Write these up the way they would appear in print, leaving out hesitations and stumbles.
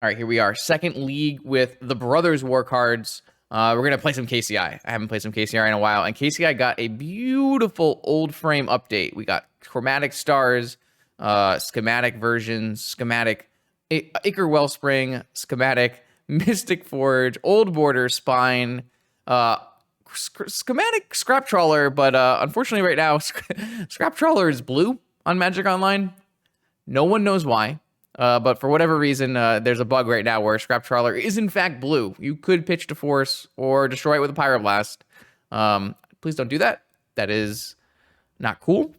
All right, here we are. Second league with the Brothers War cards. We're going to play some KCI. I haven't played some KCI in a while. And KCI got a beautiful old frame update. We got chromatic stars, schematic versions, schematic Ichor Wellspring, schematic Mystic Forge, old border spine, schematic Scrap Trawler. But unfortunately right now, Scrap Trawler is blue on Magic Online. No one knows why. But for whatever reason, there's a bug right now where Scrap Trawler is in fact blue. You could pitch to force or destroy it with a Pyroblast. Please don't do that. That is not cool.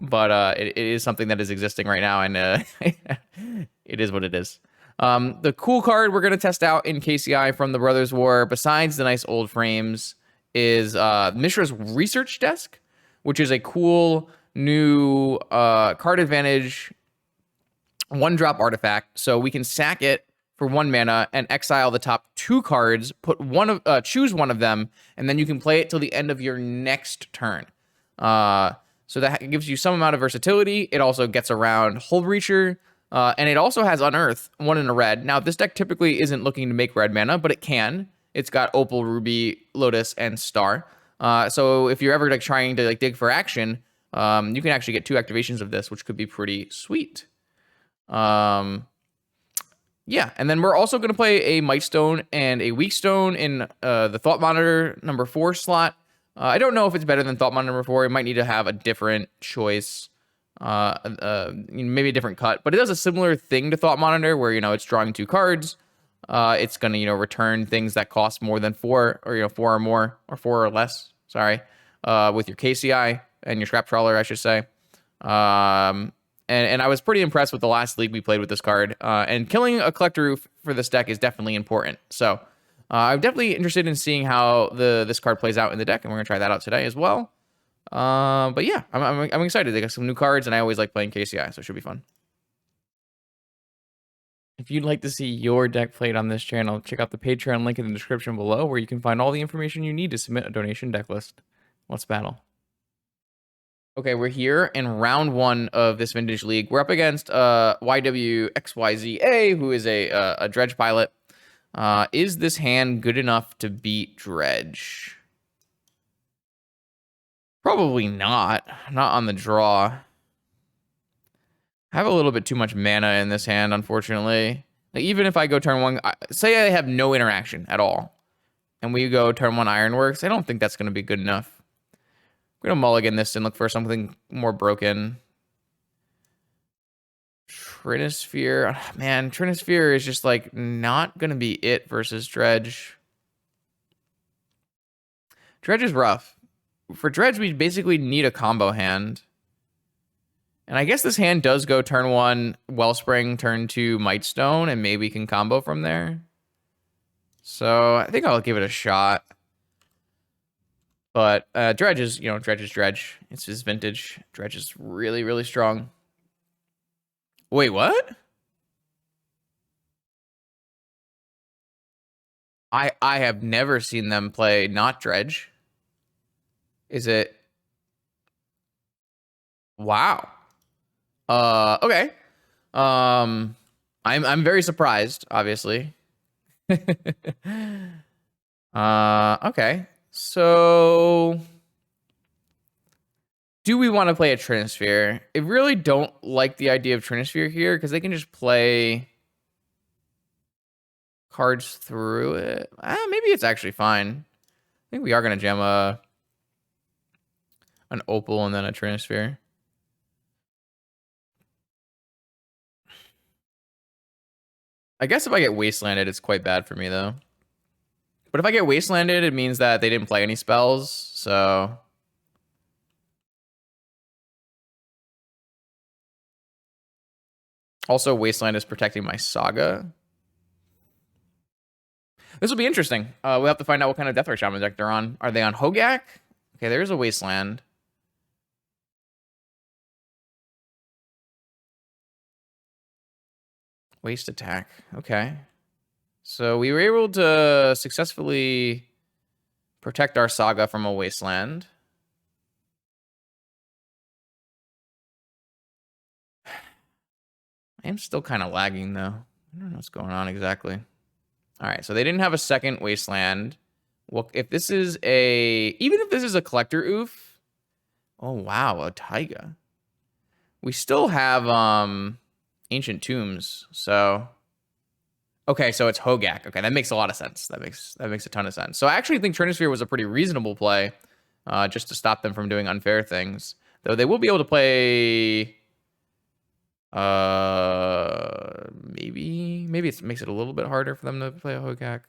But it is something that is existing right now, and it is what it is. The cool card we're going to test out in KCI from the Brothers War, besides the nice old frames, is Mishra's Research Desk, which is a cool new card advantage 1-drop artifact. So we can sack it for 1 mana and exile the top 2 cards, choose one of them, and then you can play it till the end of your next turn. So that gives you some amount of versatility. It also gets around Hull Breacher, and it also has Unearth, 1 in a red. Now, this deck typically isn't looking to make red mana, but it can. It's got Opal, Ruby, Lotus, and Star. So if you're ever trying to dig for action, you can actually get 2 activations of this, which could be pretty sweet. Yeah, and then we're also going to play a Mightstone and a Weakstone in the Thought Monitor number 4 slot. I don't know if it's better than Thought Monitor number 4. It might need to have a different choice, maybe a different cut, but it does a similar thing to Thought Monitor where, it's drawing 2 cards. It's going to, return things that cost more than 4 or, 4 or more or 4 or less, sorry, with your KCI and your Scrap Trawler, I should say. And I was pretty impressed with the last league we played with this card. And killing a Collector Roof for this deck is definitely important. So I'm definitely interested in seeing how this card plays out in the deck, and we're going to try that out today as well. But yeah, I'm excited. They got some new cards, and I always like playing KCI, so it should be fun. If you'd like to see your deck played on this channel, check out the Patreon link in the description below, where you can find all the information you need to submit a donation deck list. Let's battle. Okay, we're here in round 1 of this Vintage League. We're up against YWXYZA, who is a Dredge pilot. Is this hand good enough to beat Dredge? Probably not. Not on the draw. I have a little bit too much mana in this hand, unfortunately. Even if I go turn 1, say I have no interaction at all, and we go turn 1 Ironworks, I don't think that's going to be good enough. We're going to mulligan this and look for something more broken. Trinisphere. Man, Trinisphere is just not going to be it versus Dredge. Dredge is rough. For Dredge, we basically need a combo hand. And I guess this hand does go turn 1 Wellspring, turn 2 Mightstone, and maybe can combo from there. So I think I'll give it a shot. But Dredge is, Dredge is Dredge. It's his vintage. Dredge is really, really strong. Wait, what? I have never seen them play not Dredge. Is it? Wow. Okay. I'm very surprised, obviously. Okay. So, do we want to play a Trinisphere? I really don't like the idea of Trinisphere here because they can just play cards through it. Maybe it's actually fine. I think we are going to jam an Opal and then a Trinisphere. I guess if I get Wastelanded, it's quite bad for me, though. But if I get Wastelanded, it means that they didn't play any spells, so... Also, Wasteland is protecting my Saga. This will be interesting. We'll have to find out what kind of Deathray Shaman deck they're on. Are they on Hogaak? Okay, there's a Wasteland. Waste attack. Okay. So we were able to successfully protect our Saga from a Wasteland. I am still kind of lagging, though. I don't know what's going on exactly. All right, so they didn't have a second Wasteland. Well, if this is even if this is a collector oof, oh wow, a taiga. We still have ancient tombs, so okay, so it's Hogaak. Okay, that makes a lot of sense. That makes a ton of sense. So I actually think Trinisphere was a pretty reasonable play, just to stop them from doing unfair things. Though they will be able to play. Maybe it makes it a little bit harder for them to play a Hogaak.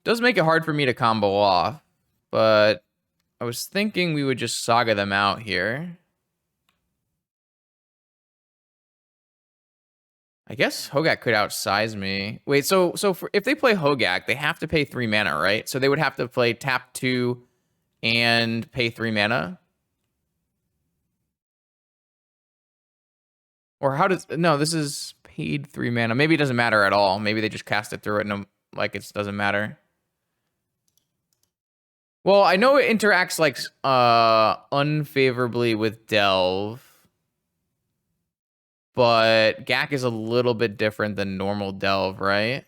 Does make it hard for me to combo off, but I was thinking we would just Saga them out here. I guess Hogaak could outsize me. Wait, so if they play Hogaak, they have to pay 3 mana, right? So they would have to play tap 2 and pay 3 mana? Or how does... No, this is paid 3 mana. Maybe it doesn't matter at all. Maybe they just cast it through it and like it doesn't matter. Well, I know it interacts like unfavorably with Delve. But Gak is a little bit different than normal Delve, right?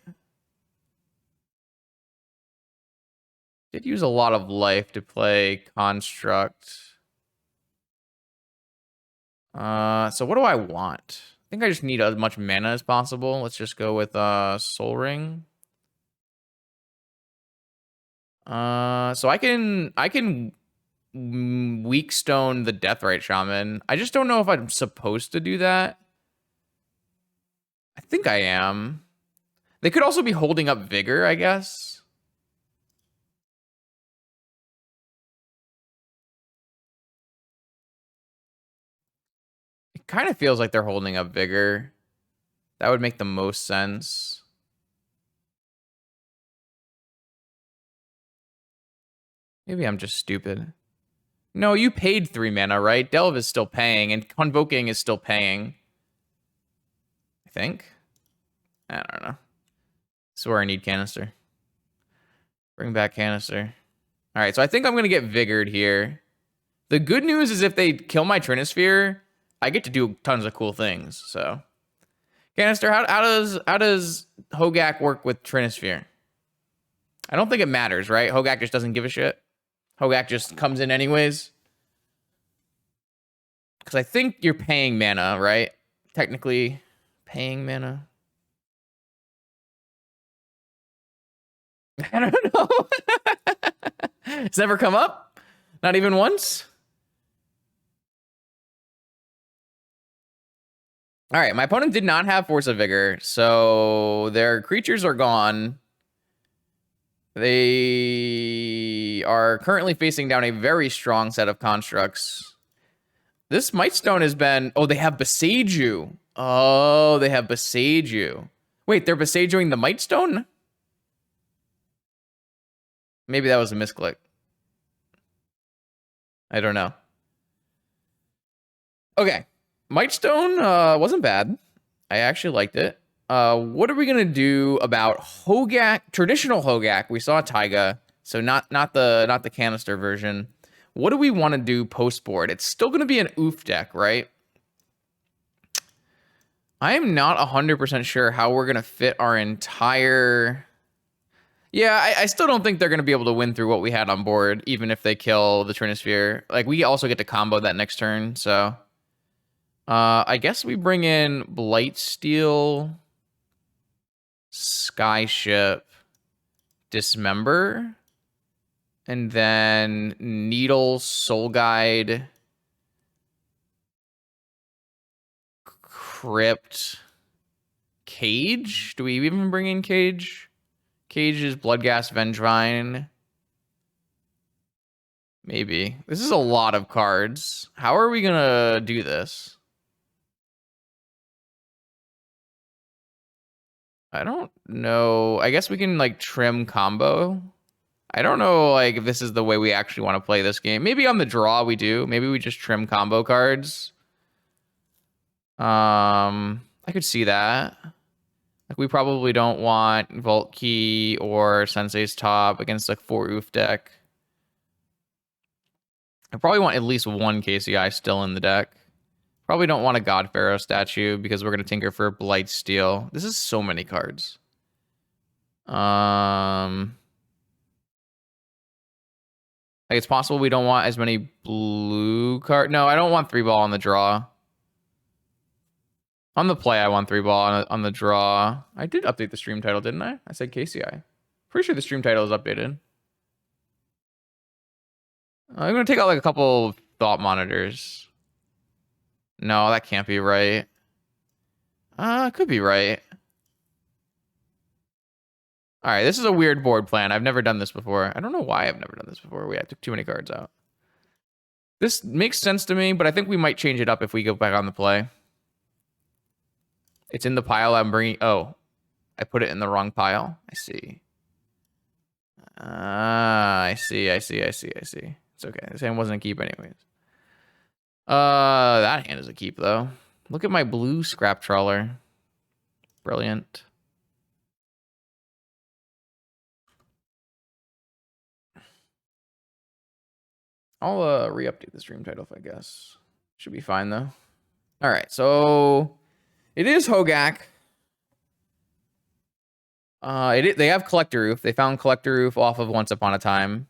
Did use a lot of life to play Construct. So what do I want? I think I just need as much mana as possible. Let's just go with Soul Ring. So I can weak stone the Deathrite Shaman. I just don't know if I'm supposed to do that. I think I am. They could also be holding up Vigor, I guess. It kind of feels like they're holding up Vigor. That would make the most sense. Maybe I'm just stupid. No, you paid 3 mana, right? Delve is still paying, and Convoking is still paying. I think. I don't know. This is where I need Canister. Bring back Canister. All right, so I think I'm going to get Vigored here. The good news is if they kill my Trinisphere, I get to do tons of cool things, so... Canister, how does Hogaak work with Trinisphere? I don't think it matters, right? Hogaak just doesn't give a shit. Hogaak just comes in anyways. Because I think you're paying mana, right? Technically, paying mana. I don't know. It's never come up? Not even once? All right, my opponent did not have Force of Vigor, so their creatures are gone. They are currently facing down a very strong set of constructs. This Mightstone has been... Oh, they have Beseiju. Oh, they have Beseiju. Wait, they're Beseijuing the Mightstone? Maybe that was a misclick. I don't know. Okay. Mightstone wasn't bad. I actually liked it. What are we gonna do about Hogaak? Traditional Hogaak. We saw Taiga, so not the canister version. What do we want to do post board? It's still gonna be an oof deck, right? I am not 100% sure how we're gonna fit our entire... Yeah, I still don't think they're gonna be able to win through what we had on board, even if they kill the Trinisphere. Like, we also get to combo that next turn, so... I guess we bring in Blightsteel, Skyship, Dismember, and then Needle, Soul Guide, Crypt, Cage? Do we even bring in Cage? Cage is Bloodghast, Vengevine. Maybe. This is a lot of cards. How are we gonna do this? I don't know. I guess we can, like, trim combo. I don't know, like, if this is the way we actually want to play this game. Maybe on the draw we do. Maybe we just trim combo cards. I could see that. Like, we probably don't want Vault Key or Sensei's Top against, like, 4 oof deck. I probably want at least one KCI still in the deck. Probably don't want a God Pharaoh statue because we're going to tinker for Blight Steel. This is so many cards. Like it's possible we don't want as many blue cards. No, I don't want 3-ball on the draw. On the play, I want 3-ball on the draw. I did update the stream title, didn't I? I said KCI. Pretty sure the stream title is updated. I'm going to take out like a couple thought monitors. No, that can't be right. Could be right. All right, this is a weird board plan. I've never done this before. I don't know why I've never done this before. I took too many cards out. This makes sense to me, but I think we might change it up if we go back on the play. It's in the pile I'm bringing. Oh, I put it in the wrong pile. I see. I see. It's okay. This hand wasn't a keep anyways. That hand is a keep, though. Look at my blue scrap trawler. Brilliant. I'll re-update the stream title, I guess. Should be fine, though. All right, so it is Hogaak. They have Collector Roof. They found Collector Roof off of Once Upon a Time.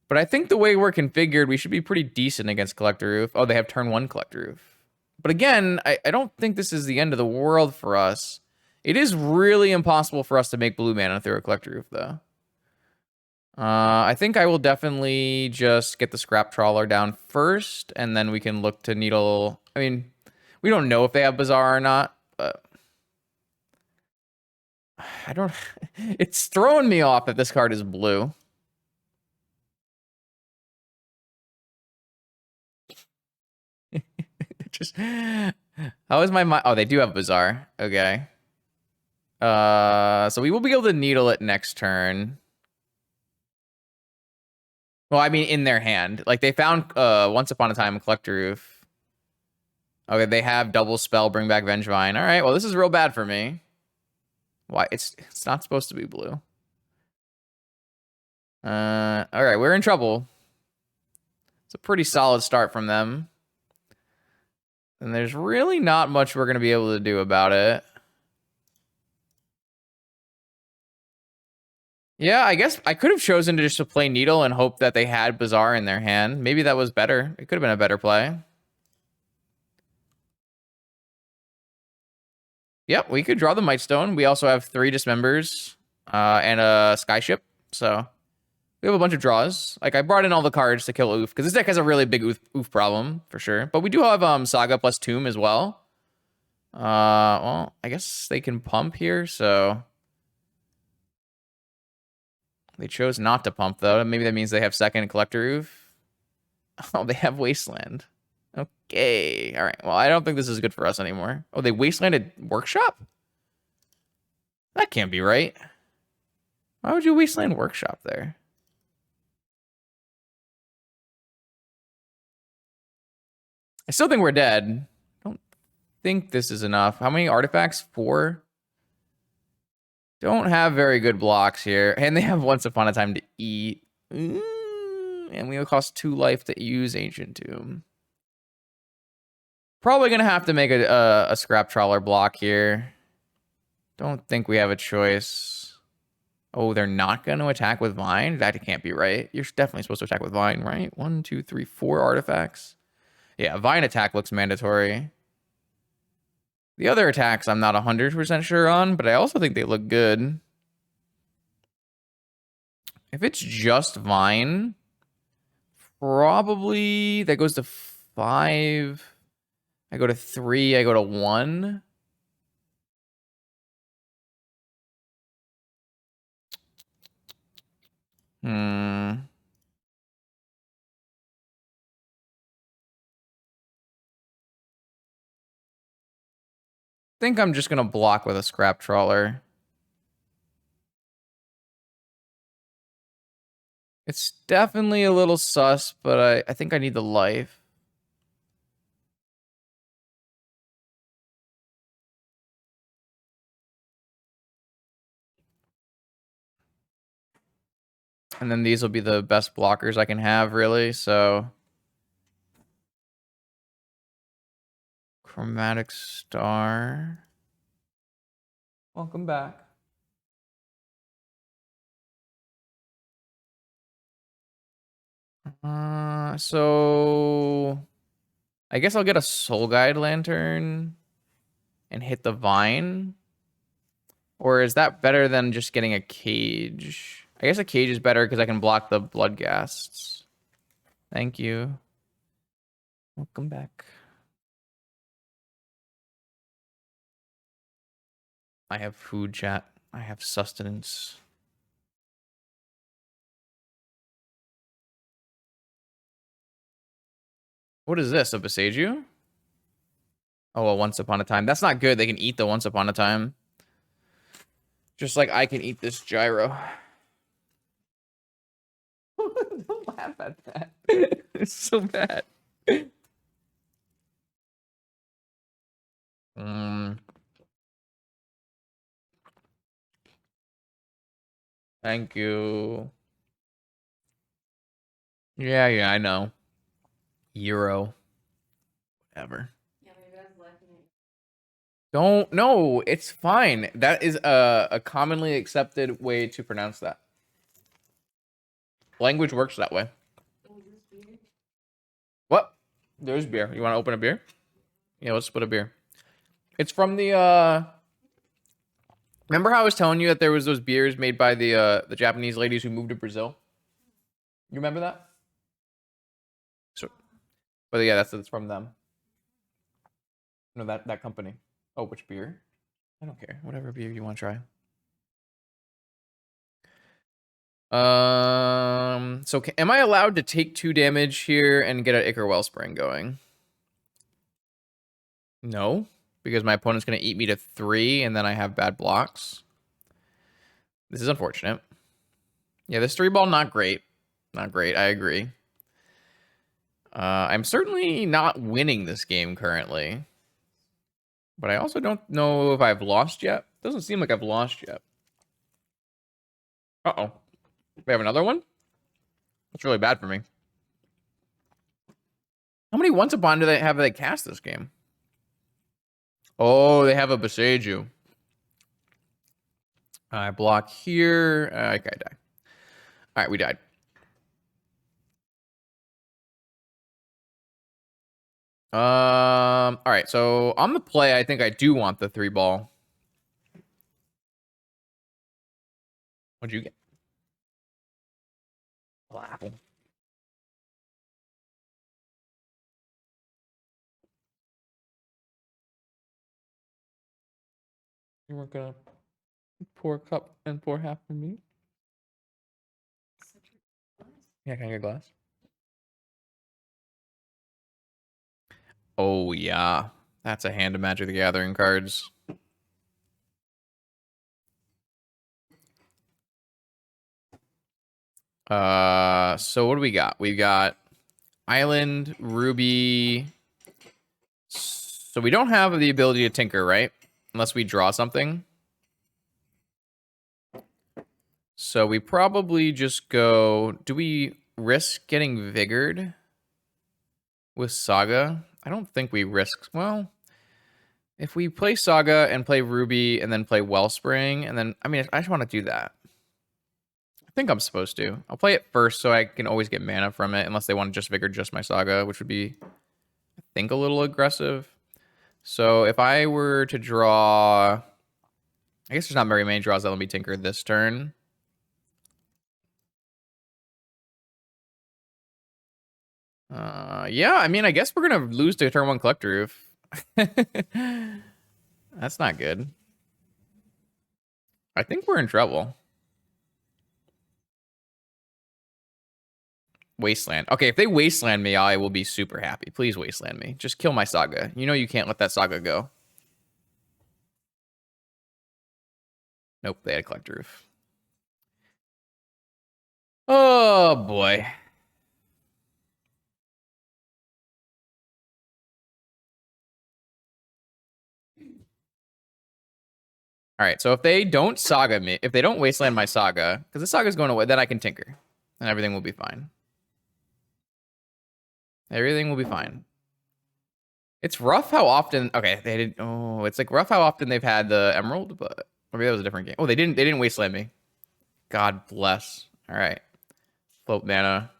But I think the way we're configured, we should be pretty decent against Collector Roof. Oh, they have turn 1 Collector Roof. But again, I don't think this is the end of the world for us. It is really impossible for us to make blue mana through a Collector Roof, though. I think I will definitely just get the Scrap Trawler down first, and then we can look to Needle. I mean, we don't know if they have Bazaar or not, but I don't. It's throwing me off that this card is blue. Just how is my mind? Oh, they do have Bazaar. Okay. So we will be able to Needle it next turn. Well, I mean, in their hand. Like, they found Once Upon a Time Collector Roof. Okay, they have double spell, bring back Vengevine. All right, well, this is real bad for me. Why? It's not supposed to be blue. All right, we're in trouble. It's a pretty solid start from them. And there's really not much we're going to be able to do about it. Yeah, I guess I could have chosen to just to play Needle and hope that they had Bazaar in their hand. Maybe that was better. It could have been a better play. Yep, we could draw the Mightstone. We also have 3 Dismembers and a Skyship. So we have a bunch of draws. Like, I brought in all the cards to kill Oof, because this deck has a really big Oof problem, for sure. But we do have Saga plus Tomb as well. Well, I guess they can pump here, so... They chose not to pump, though. Maybe that means they have second Collector Roof. Oh, they have Wasteland. Okay. All right. Well, I don't think this is good for us anymore. Oh, they Wastelanded Workshop? That can't be right. Why would you Wasteland Workshop there? I still think we're dead. I don't think this is enough. How many artifacts? 4? Don't have very good blocks here. And they have Once Upon a Time to eat. And we will cost 2 life to use Ancient Tomb. Probably going to have to make a Scrap Trawler block here. Don't think we have a choice. Oh, they're not going to attack with Vine? That can't be right. You're definitely supposed to attack with Vine, right? 1, 2, 3, 4 artifacts. Yeah, Vine attack looks mandatory. The other attacks I'm not 100% sure on, but I also think they look good. If it's just Vine, probably that goes to 5. I go to 3, I go to 1. I think I'm just going to block with a Scrap Trawler. It's definitely a little sus, but I think I need the life. And then these will be the best blockers I can have, really, so... Chromatic Star. Welcome back. So I guess I'll get a Soul Guide Lantern and hit the Vine. Or is that better than just getting a Cage? I guess a Cage is better because I can block the Bloodghasts. Thank you. Welcome back. I have food, chat. I have sustenance. What is this? A Beseiju? Oh, a Once Upon a Time. That's not good. They can eat the Once Upon a Time. Just like I can eat this gyro. Don't laugh at that. It's so bad. Thank you. Yeah, I know. Euro. Whatever. Don't, no, it's fine. That is a commonly accepted way to pronounce that. Language works that way. What? There's beer. You want to open a beer? Yeah, let's split a beer. It's from the, remember how I was telling you that there was those beers made by the Japanese ladies who moved to Brazil? You remember that? So, but yeah, that's from them. No, that company. Oh, which beer? I don't care. Whatever beer you want to try. So am I allowed to take 2 damage here and get an Ichor Wellspring going? No, because my opponent's going to eat me to 3, and then I have bad blocks. This is unfortunate. Yeah, this 3-ball, not great. Not great, I agree. I'm certainly not winning this game currently. But I also don't know if I've lost yet. Doesn't seem like I've lost yet. Uh-oh. We have another one? That's really bad for me. How many Once Upon do they cast this game? Oh, they have a Beseiju. I block here. Okay, I die. All right, we died. All right, so on the play, I think I do want the 3-ball. What'd you get? Oh, apple. You weren't gonna pour a cup and pour half for me? Yeah, can I get a glass? Oh, yeah. That's a hand of Magic the Gathering cards. So what do we got? We've got Island, Ruby. So we don't have the ability to tinker, right? Unless we draw something. So we probably just go... Do we risk getting Vigored with Saga? I don't think we risk... Well, if we play Saga and play Ruby and then play Wellspring, and then... I mean, I just want to do that. I think I'm supposed to. I'll play it first so I can always get mana from it, unless they want to just Vigor just my Saga, which would be, I think, a little aggressive. So if I were to draw... I guess there's not very many draws that let me Tinker this turn. Yeah, I mean, I guess we're going to lose to turn 1 Collector Roof. That's not good. I think we're in trouble. Wasteland. Okay, if they Wasteland me, I will be super happy. Please Wasteland me. Just kill my Saga. You know you can't let that Saga go. Nope, they had a Collector Roof. Oh, boy. All right, so if they don't Saga me, if they don't Wasteland my Saga, because the Saga's going away, then I can Tinker. And everything will be fine. Everything will be fine. It's rough how often. Okay, they didn't. Oh, it's like rough how often they've had the emerald, but maybe that was a different game. Oh, they didn't. They didn't wasteland me. God bless. All right, float mana.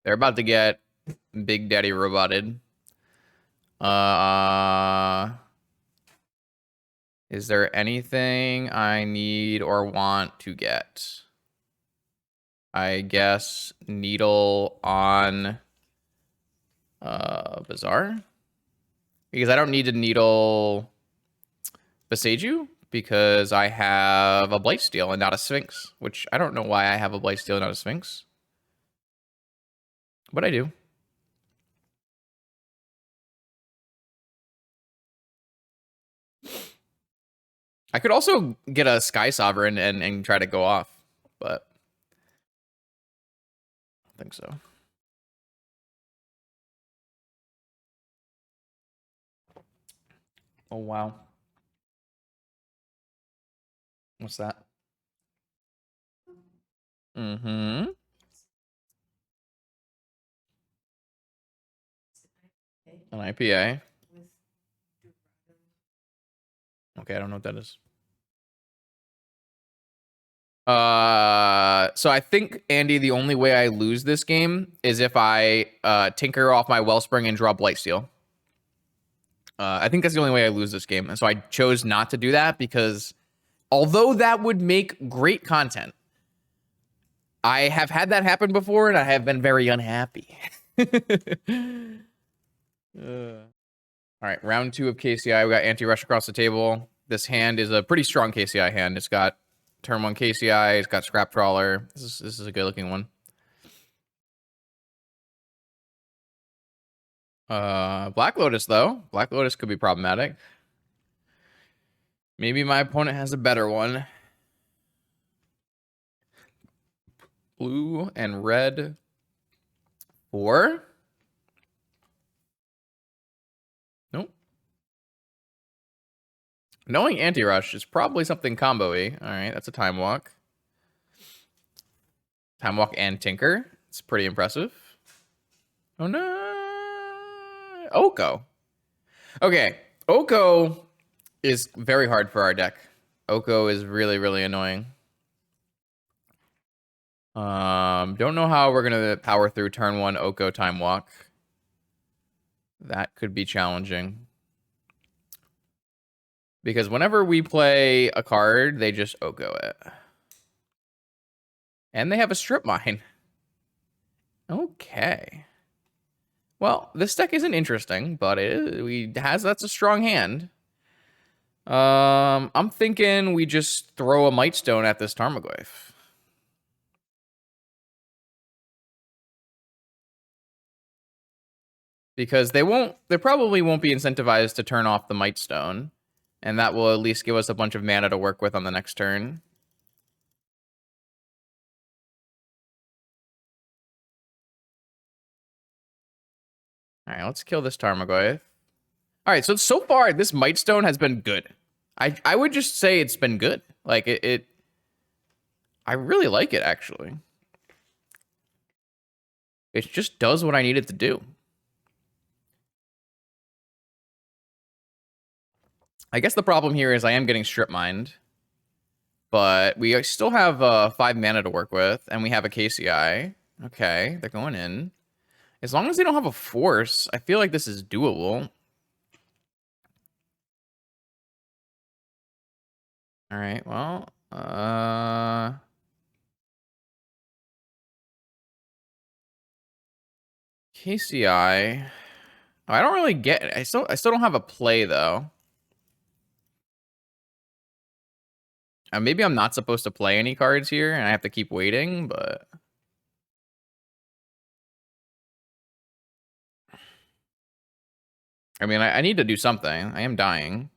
They're about to get Big Daddy roboted. Is there anything I need or want to get? I guess needle on Bazaar? Because I don't need to needle Beseiju because I have a Blightsteel and not a Sphinx, which I don't know why I have a Blightsteel and not a Sphinx. But I do. I could also get a Sky Sovereign and try to go off, but I don't think so. Oh, wow. What's that? Mm-hmm. An IPA. Okay, I don't know what that is. So I think, Andy, the only way I lose this game is if I tinker off my Wellspring and draw Blightsteel. I think that's the only way I lose this game. And so I chose not to do that because although that would make great content, I have had that happen before and I have been very unhappy. All right, round 2 of KCI. We got anti-rush across the table. This hand is a pretty strong KCI hand. It's got turn 1 KCI. It's got Scrap Trawler. This is a good looking one. Black Lotus, though. Black Lotus could be problematic. Maybe my opponent has a better one. Blue and red. 4. Nope. Knowing anti-rush is probably something combo-y. All right, that's a Time Walk. Time Walk and Tinker. It's pretty impressive. Oh, no. Oko. Okay, Oko is very hard for our deck. Oko is really, really annoying. Don't know how we're gonna power through turn 1 Oko Time Walk. That could be challenging. Because whenever we play a card, they just Oko it. And they have a Strip Mine. Okay. Well, this deck isn't interesting, but that's a strong hand. I'm thinking we just throw a Mightstone at this Tarmogoyf. Because they probably won't be incentivized to turn off the Mightstone. And that will at least give us a bunch of mana to work with on the next turn. All right, let's kill this Tarmogoyf. All right, so far, this Mightstone has been good. I would just say it's been good. Like, I really like it, actually. It just does what I need it to do. I guess the problem here is I am getting Strip Mined. But we still have 5 mana to work with, and we have a KCI. Okay, they're going in. As long as they don't have a force, I feel like this is doable. All right, well, KCI. Oh, I don't really get it. I still don't have a play though. Maybe I'm not supposed to play any cards here, and I have to keep waiting, but I mean, I need to do something. I am dying.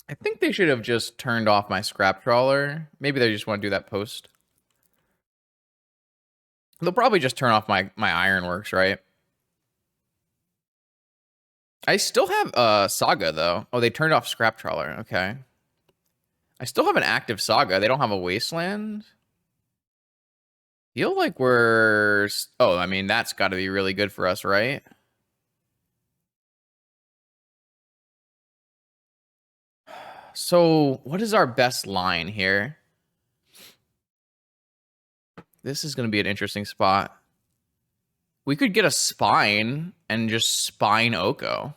I think they should have just turned off my Scrap Trawler. Maybe they just want to do that post. They'll probably just turn off my Ironworks, right? I still have Saga though. Oh, they turned off Scrap Trawler. Okay. I still have an active Saga. They don't have a Wasteland. Feel like we're... Oh, I mean, that's got to be really good for us, right? So, what is our best line here? This is going to be an interesting spot. We could get a Spine and just Spine Oko.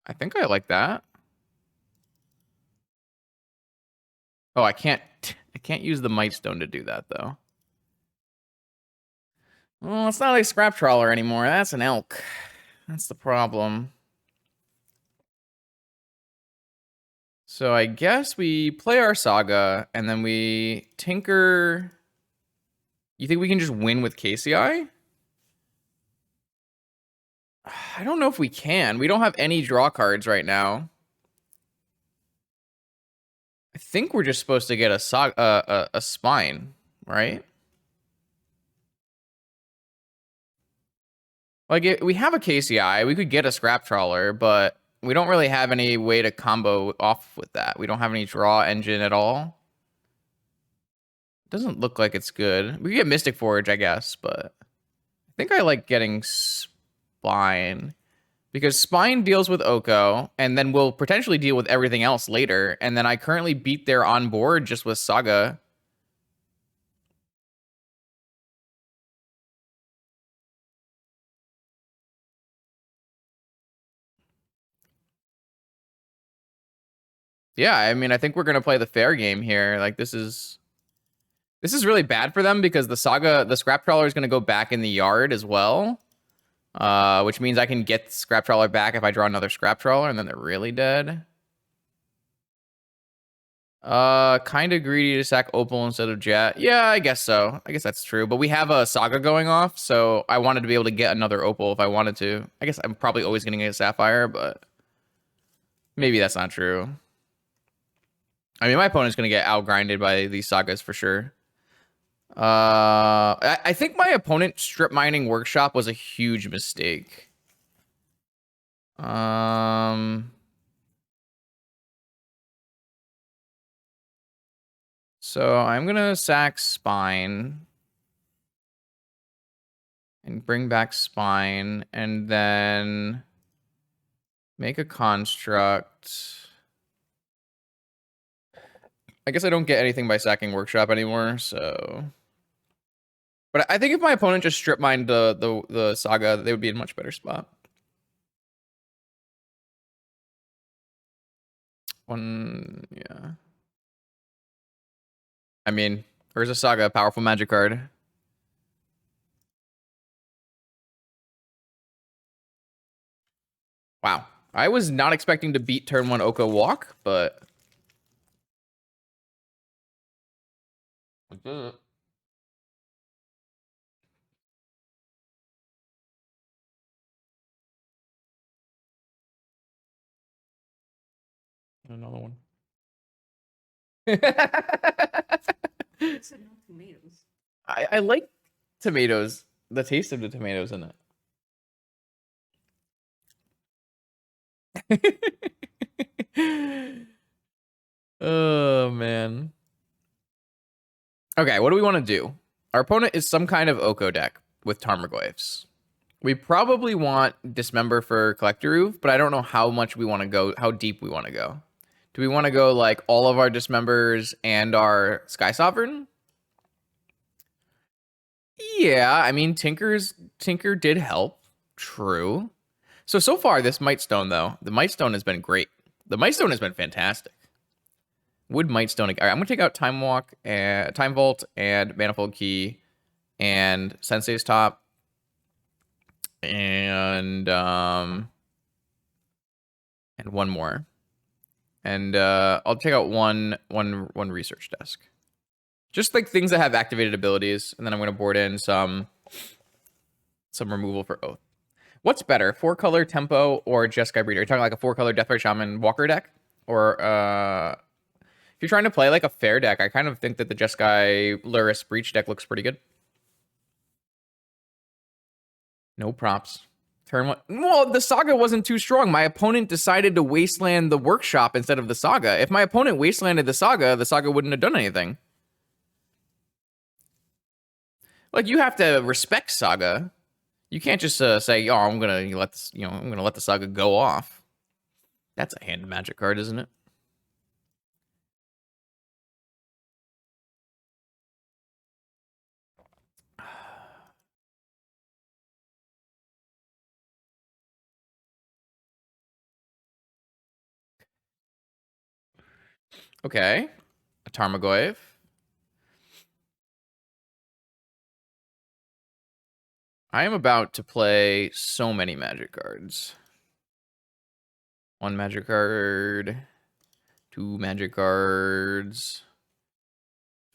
I think I like that. Oh, I can't use the Mightstone to do that, though. Well, it's not a Scrap Trawler anymore. That's an elk. That's the problem. So I guess we play our Saga, and then we tinker... You think we can just win with KCI? I don't know if we can. We don't have any draw cards right now. I think we're just supposed to get a Spine, right? Like, we have a KCI. We could get a Scrap Trawler, but we don't really have any way to combo off with that. We don't have any draw engine at all. Doesn't look like it's good. We could get Mystic Forge, I guess, but I think I like getting Spine. Because Spine deals with Oko, and then we'll potentially deal with everything else later. And then I currently beat their on board just with Saga. Yeah, I mean, I think we're gonna play the fair game here. Like, this is really bad for them because the Scrap Trawler is gonna go back in the yard as well. Which means I can get Scrap Trawler back if I draw another Scrap Trawler, and then they're really dead. Kind of greedy to sack Opal instead of Jet. Yeah, I guess so. I guess that's true. But we have a Saga going off, so I wanted to be able to get another Opal if I wanted to. I guess I'm probably always going to get a Sapphire, but maybe that's not true. I mean, my opponent's going to get outgrinded by these Sagas for sure. I think my opponent strip mining Workshop was a huge mistake. So I'm gonna sack Spine and bring back Spine, and then make a construct. I guess I don't get anything by sacking Workshop anymore, so. But I think if my opponent just strip mined the Saga, they would be in a much better spot. Yeah. I mean, where's a Saga, powerful magic card? Wow. I was not expecting to beat turn 1 Oko Walk, but... Another one. Tomatoes. I like tomatoes. The taste of the tomatoes in it. Oh, man. Okay, what do we want to do? Our opponent is some kind of Oko deck with Tarmogoyfs. We probably want Dismember for Collector Roof, but I don't know how much we want to go, how deep we want to go. Do we want to go like all of our Dismembers and our Sky Sovereign? Yeah, I mean, Tinker did help. True. So far, this Mightstone, though, the Mightstone has been great. The Mightstone has been fantastic. Wood Mightstone. All right, I'm going to take out Time Walk, and Time Vault, and Manifold Key, and Sensei's Top, and one more. And I'll take out one research desk. Just like things that have activated abilities, and then I'm going to board in some removal for Oath. What's better, 4-color Tempo or Jeskai Breeder? Are you talking like a 4-color Deathbright Shaman Walker deck? Or If you're trying to play like a fair deck, I kind of think that the Jeskai Lurrus Breach deck looks pretty good. No props. Turn one. Well, the Saga wasn't too strong. My opponent decided to wasteland the Workshop instead of the Saga. If my opponent wastelanded the Saga wouldn't have done anything. Like, you have to respect Saga. You can't just say, "Oh, I'm gonna let this, I'm gonna let the Saga go off." That's a hand magic card, isn't it? Okay, a Tarmogoyf. I am about to play so many magic cards. 1 magic card, 2 magic cards,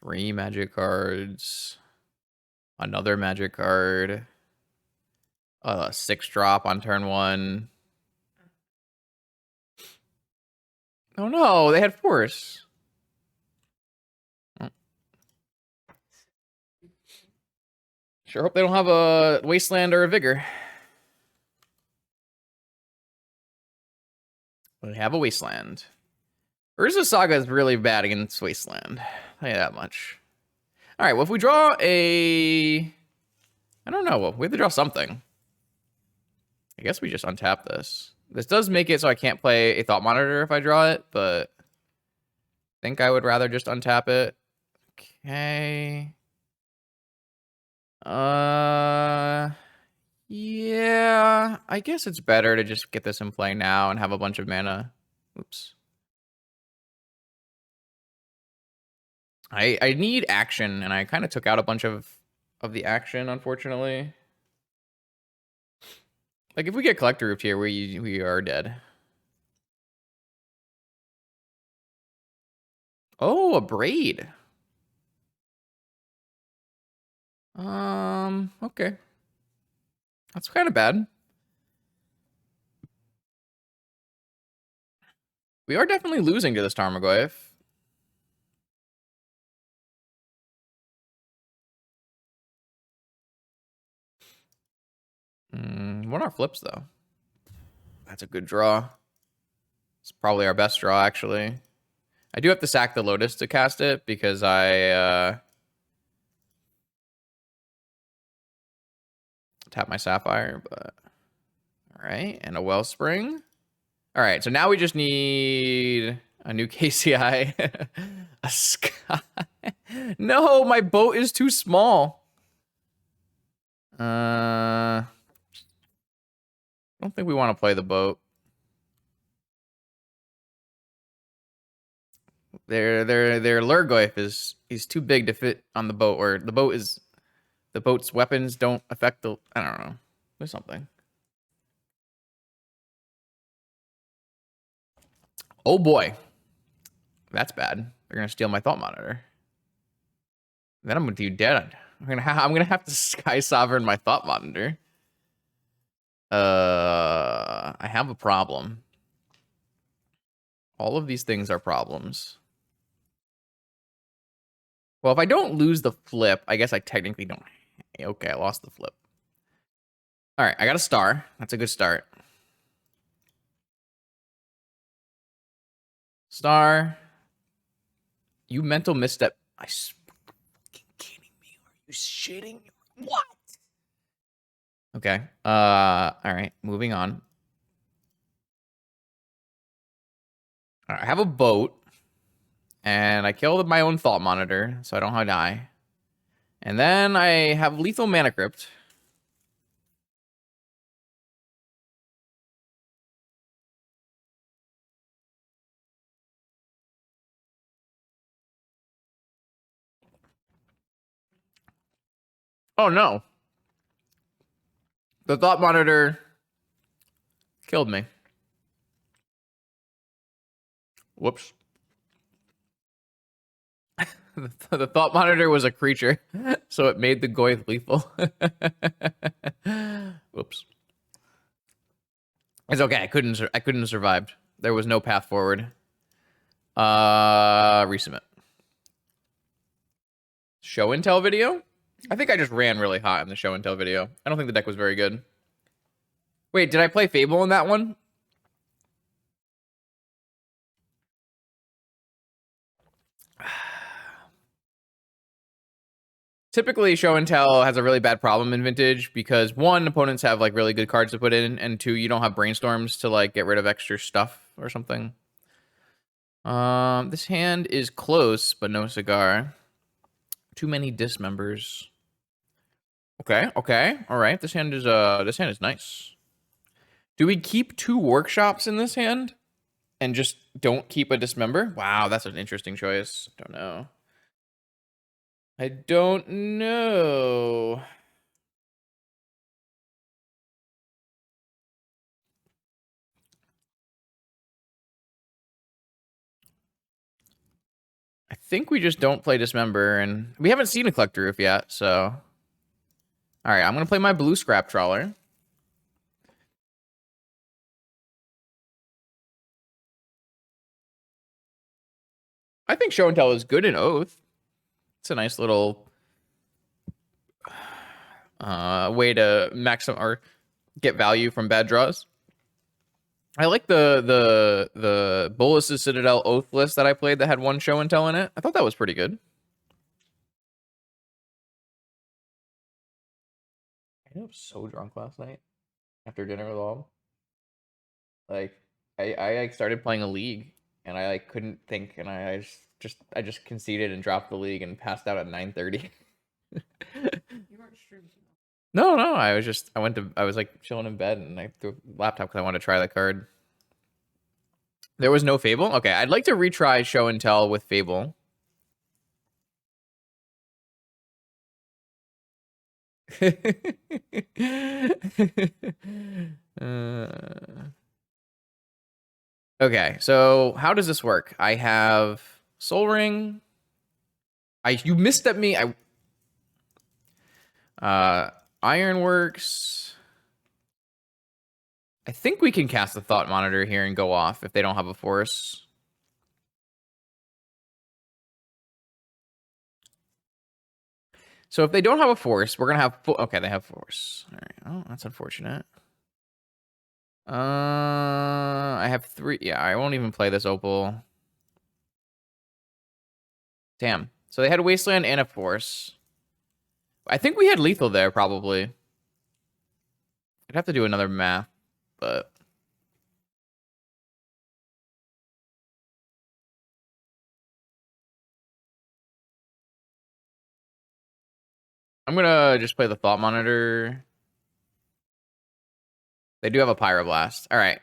3 magic cards, another magic card, 6 drop on turn 1. Oh no, they had force. Oh. Sure hope they don't have a Wasteland or a Vigor. They have a Wasteland. Urza Saga is really bad against Wasteland. I'll tell you that much. Alright, well, if we draw a... I don't know. We have to draw something. I guess we just untap this. This does make it so I can't play a Thought Monitor if I draw it, but I think I would rather just untap it. Okay. Yeah, I guess it's better to just get this in play now and have a bunch of mana. Oops. I need action, and I kind of took out a bunch of the action, unfortunately. Like, if we get Collector Roofed here, we are dead. Oh, a Braid. Okay. That's kind of bad. We are definitely losing to this Tarmogoyf. What are our flips, though? That's a good draw. It's probably our best draw, actually. I do have to sack the Lotus to cast it because I tap my Sapphire, but... Alright, and a Wellspring. Alright, so now we just need a new KCI. A Sky. No, my boat is too small. I don't think we want to play the boat. Their Lurgoyf is too big to fit on the boat, or the boat's weapons don't affect the... I don't know. There's something. Oh boy. That's bad. They're gonna steal my Thought Monitor. Then I'm gonna do dead. I'm gonna have to Sky Sovereign my Thought Monitor. I have a problem. All of these things are problems. Well, if I don't lose the flip, I guess I technically don't. Okay, I lost the flip. All right, I got a star. That's a good start. Star. You mental misstep. I fucking kidding me? Are you shitting? What? Okay. All right. Moving on. All right, I have a boat, and I killed my own Thought Monitor, so I don't die. And then I have lethal Mana Crypt. Oh no. The Thought Monitor killed me. Whoops. The Thought Monitor was a creature, so it made the Goyf lethal. Whoops. It's okay. I couldn't have survived. There was no path forward. Resubmit. Show and tell video? I think I just ran really hot in the show and tell video. I don't think the deck was very good. Wait, did I play Fable in that one? Typically, show and tell has a really bad problem in Vintage because one, opponents have like really good cards to put in, and two, you don't have brainstorms to like get rid of extra stuff or something. This hand is close, but no cigar. Too many dismembers. Okay, okay, all right. This hand is nice. Do we keep 2 workshops in this hand and just don't keep a dismember? Wow, that's an interesting choice. Don't know. I don't know. I think we just don't play Dismember, and we haven't seen a Collector Roof yet, so... Alright, I'm going to play my blue Scrap Trawler. I think Show and Tell is good in Oath. It's a nice little way to maximum or get value from bad draws. I like the Bolus's Citadel Oath list that I played that had 1 Show and Tell in it. I thought that was pretty good. I was so drunk last night after dinner with all. Like I like started playing a league and I like couldn't think and I just conceded and dropped the league and passed out at 9:30. You weren't streaming. No, I was like chilling in bed and I threw the laptop because I wanted to try the card. There was no Fable? Okay, I'd like to retry Show and Tell with Fable. Okay, so how does this work? I have Soul Ring. You misstepped me. Ironworks. I think we can cast the Thought Monitor here and go off if they don't have a force. So if they don't have a force, we're gonna have okay, they have force. All right. Oh, that's unfortunate. I have 3. Yeah, I won't even play this Opal. Damn. So they had Wasteland and a force. I think we had lethal there, probably. I'd have to do another math, but... I'm gonna just play the Thought Monitor. They do have a Pyroblast. All right.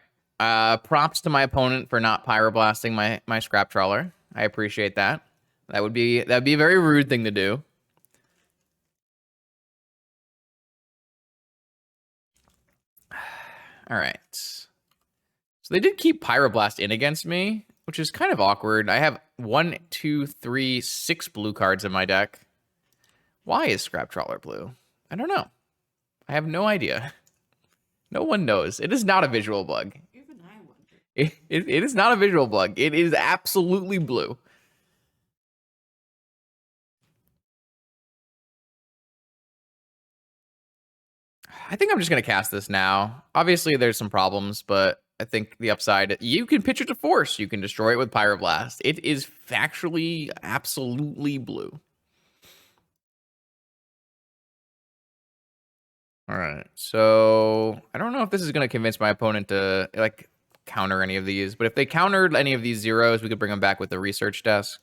Props to my opponent for not Pyroblasting my Scrap Trawler. I appreciate that. That'd be a very rude thing to do. All right. So they did keep Pyroblast in against me, which is kind of awkward. I have 1, 2, 3, 6 blue cards in my deck. Why is Scrap Trawler blue? I don't know. I have no idea. No one knows. It is not a visual bug. Even I wonder. It is not a visual bug. It is absolutely blue. I think I'm just going to cast this now. Obviously, there's some problems, but I think the upside... You can pitch it to force. You can destroy it with Pyroblast. It is factually absolutely blue. All right, so I don't know if this is going to convince my opponent to like counter any of these, but if they countered any of these zeros, we could bring them back with the research desk.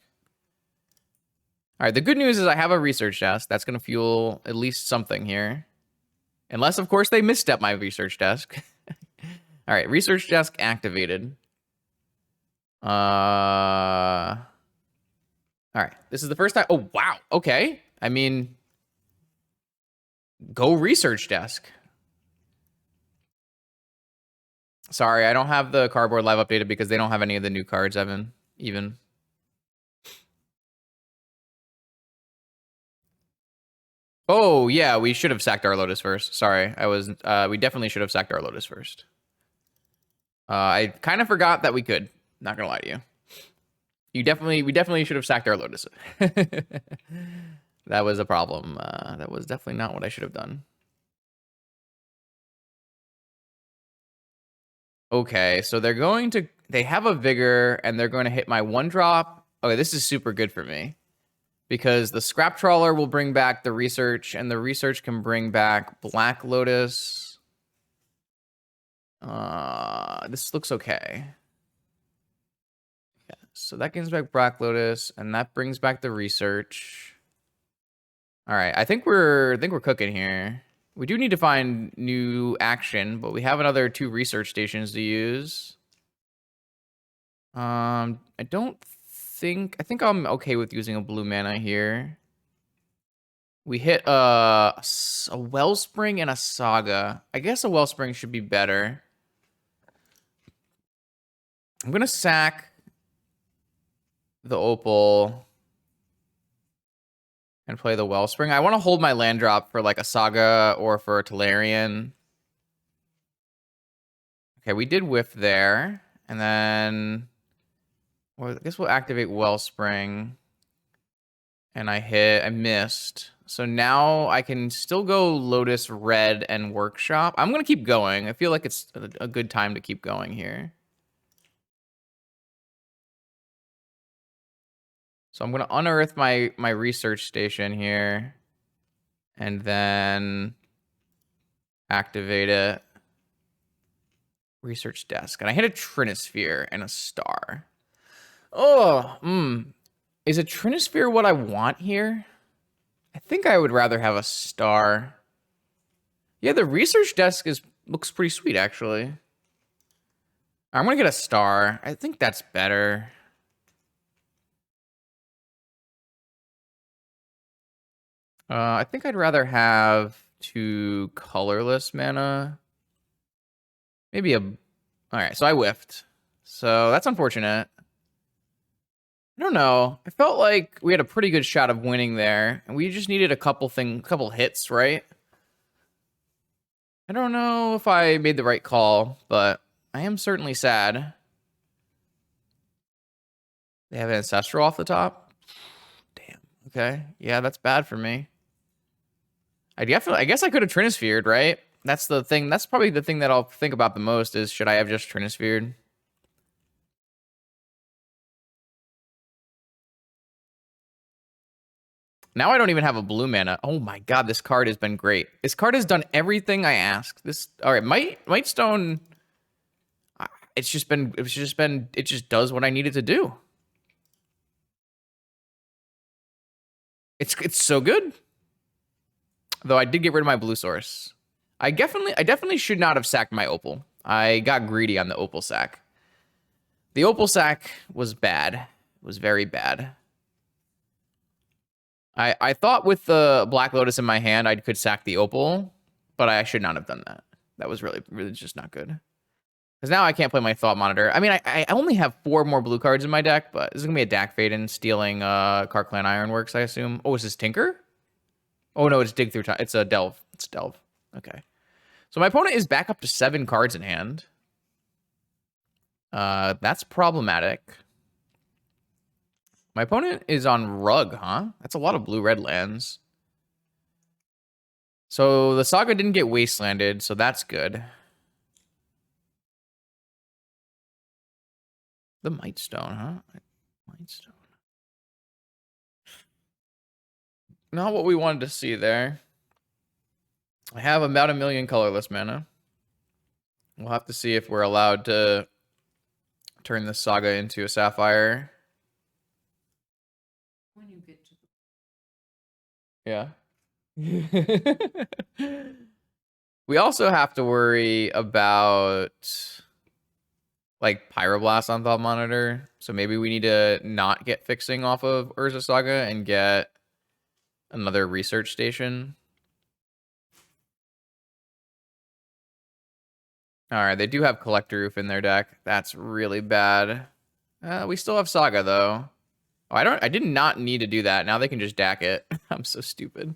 All right, the good news is I have a research desk. That's going to fuel at least something here. Unless, of course, they misstep my research desk. All right, research desk activated. All right, this is the first time. Oh, wow. Okay. I mean... Go research desk. Sorry, I don't have the cardboard live updated because they don't have any of the new cards, Evan. Even. Oh, yeah, we should have sacked our Lotus first. Sorry, we definitely should have sacked our Lotus first. I kind of forgot that we could. Not gonna lie to you. We definitely should have sacked our Lotus. That was a problem. That was definitely not what I should have done. Okay, so they have a Vigor, and they're going to hit my 1-drop. Okay, this is super good for me. Because the Scrap Trawler will bring back the Research, and the Research can bring back Black Lotus. This looks okay. Yeah, so that gives back Black Lotus, and that brings back the Research. All right, I think we're cooking here. We do need to find new action, but we have another 2 research stations to use. I think I'm okay with using a blue mana here. We hit a Wellspring and a Saga. I guess a Wellspring should be better. I'm gonna sack the Opal and play the Wellspring. I want to hold my land drop for like a Saga or for a Tolarian. Okay, we did whiff there. And then well, I guess we'll activate Wellspring. And I missed. So now I can still go Lotus Red and Workshop. I'm going to keep going. I feel like it's a good time to keep going here. So I'm going to unearth my research station here. And then activate it. Research desk. And I hit a Trinisphere and a star. Oh, Is a Trinisphere what I want here? I think I would rather have a star. Yeah, the research desk looks pretty sweet, actually. I'm going to get a star. I think that's better. I think I'd rather have 2 colorless mana. Maybe a... Alright, so I whiffed. So that's unfortunate. I don't know. I felt like we had a pretty good shot of winning there, and we just needed a couple hits, right? I don't know if I made the right call, but I am certainly sad. They have Ancestral off the top? Damn. Okay. Yeah, that's bad for me. I guess I could have Trinisphered, right? That's the thing. That's probably the thing that I'll think about the most is, should I have just Trinisphered? Now I don't even have a blue mana. Oh my god, this card has been great. This card has done everything I asked. All right, Mightstone. It just does what I needed to do. It's so good. Though I did get rid of my blue source. I definitely should not have sacked my Opal. I got greedy on the Opal sack. The Opal sack was bad. It was very bad. I thought with the Black Lotus in my hand, I could sack the Opal, but I should not have done that. That was really just not good. Because now I can't play my Thought Monitor. I mean, I only have 4 more blue cards in my deck, but this is going to be a Dak Faden stealing KRark-clan Ironworks, I assume. Oh, is this Tinker? Oh, no, it's Dig Through Time. It's a Delve. It's Delve. Okay. So my opponent is back up to 7 cards in hand. That's problematic. My opponent is on Rug, huh? That's a lot of blue-red lands. So the Saga didn't get wastelanded, so that's good. The Mightstone, huh? Mightstone. Not what we wanted to see there. I have about 1 million colorless mana. We'll have to see if we're allowed to turn the Saga into a Sapphire. When you get to Yeah. We also have to worry about like Pyroblast on Thought Monitor. So maybe we need to not get fixing off of Urza Saga and get another research station. All right, they do have Collector Roof in their deck. That's really bad. We still have Saga though. Oh, I did not need to do that. Now they can just DAC it. I'm so stupid.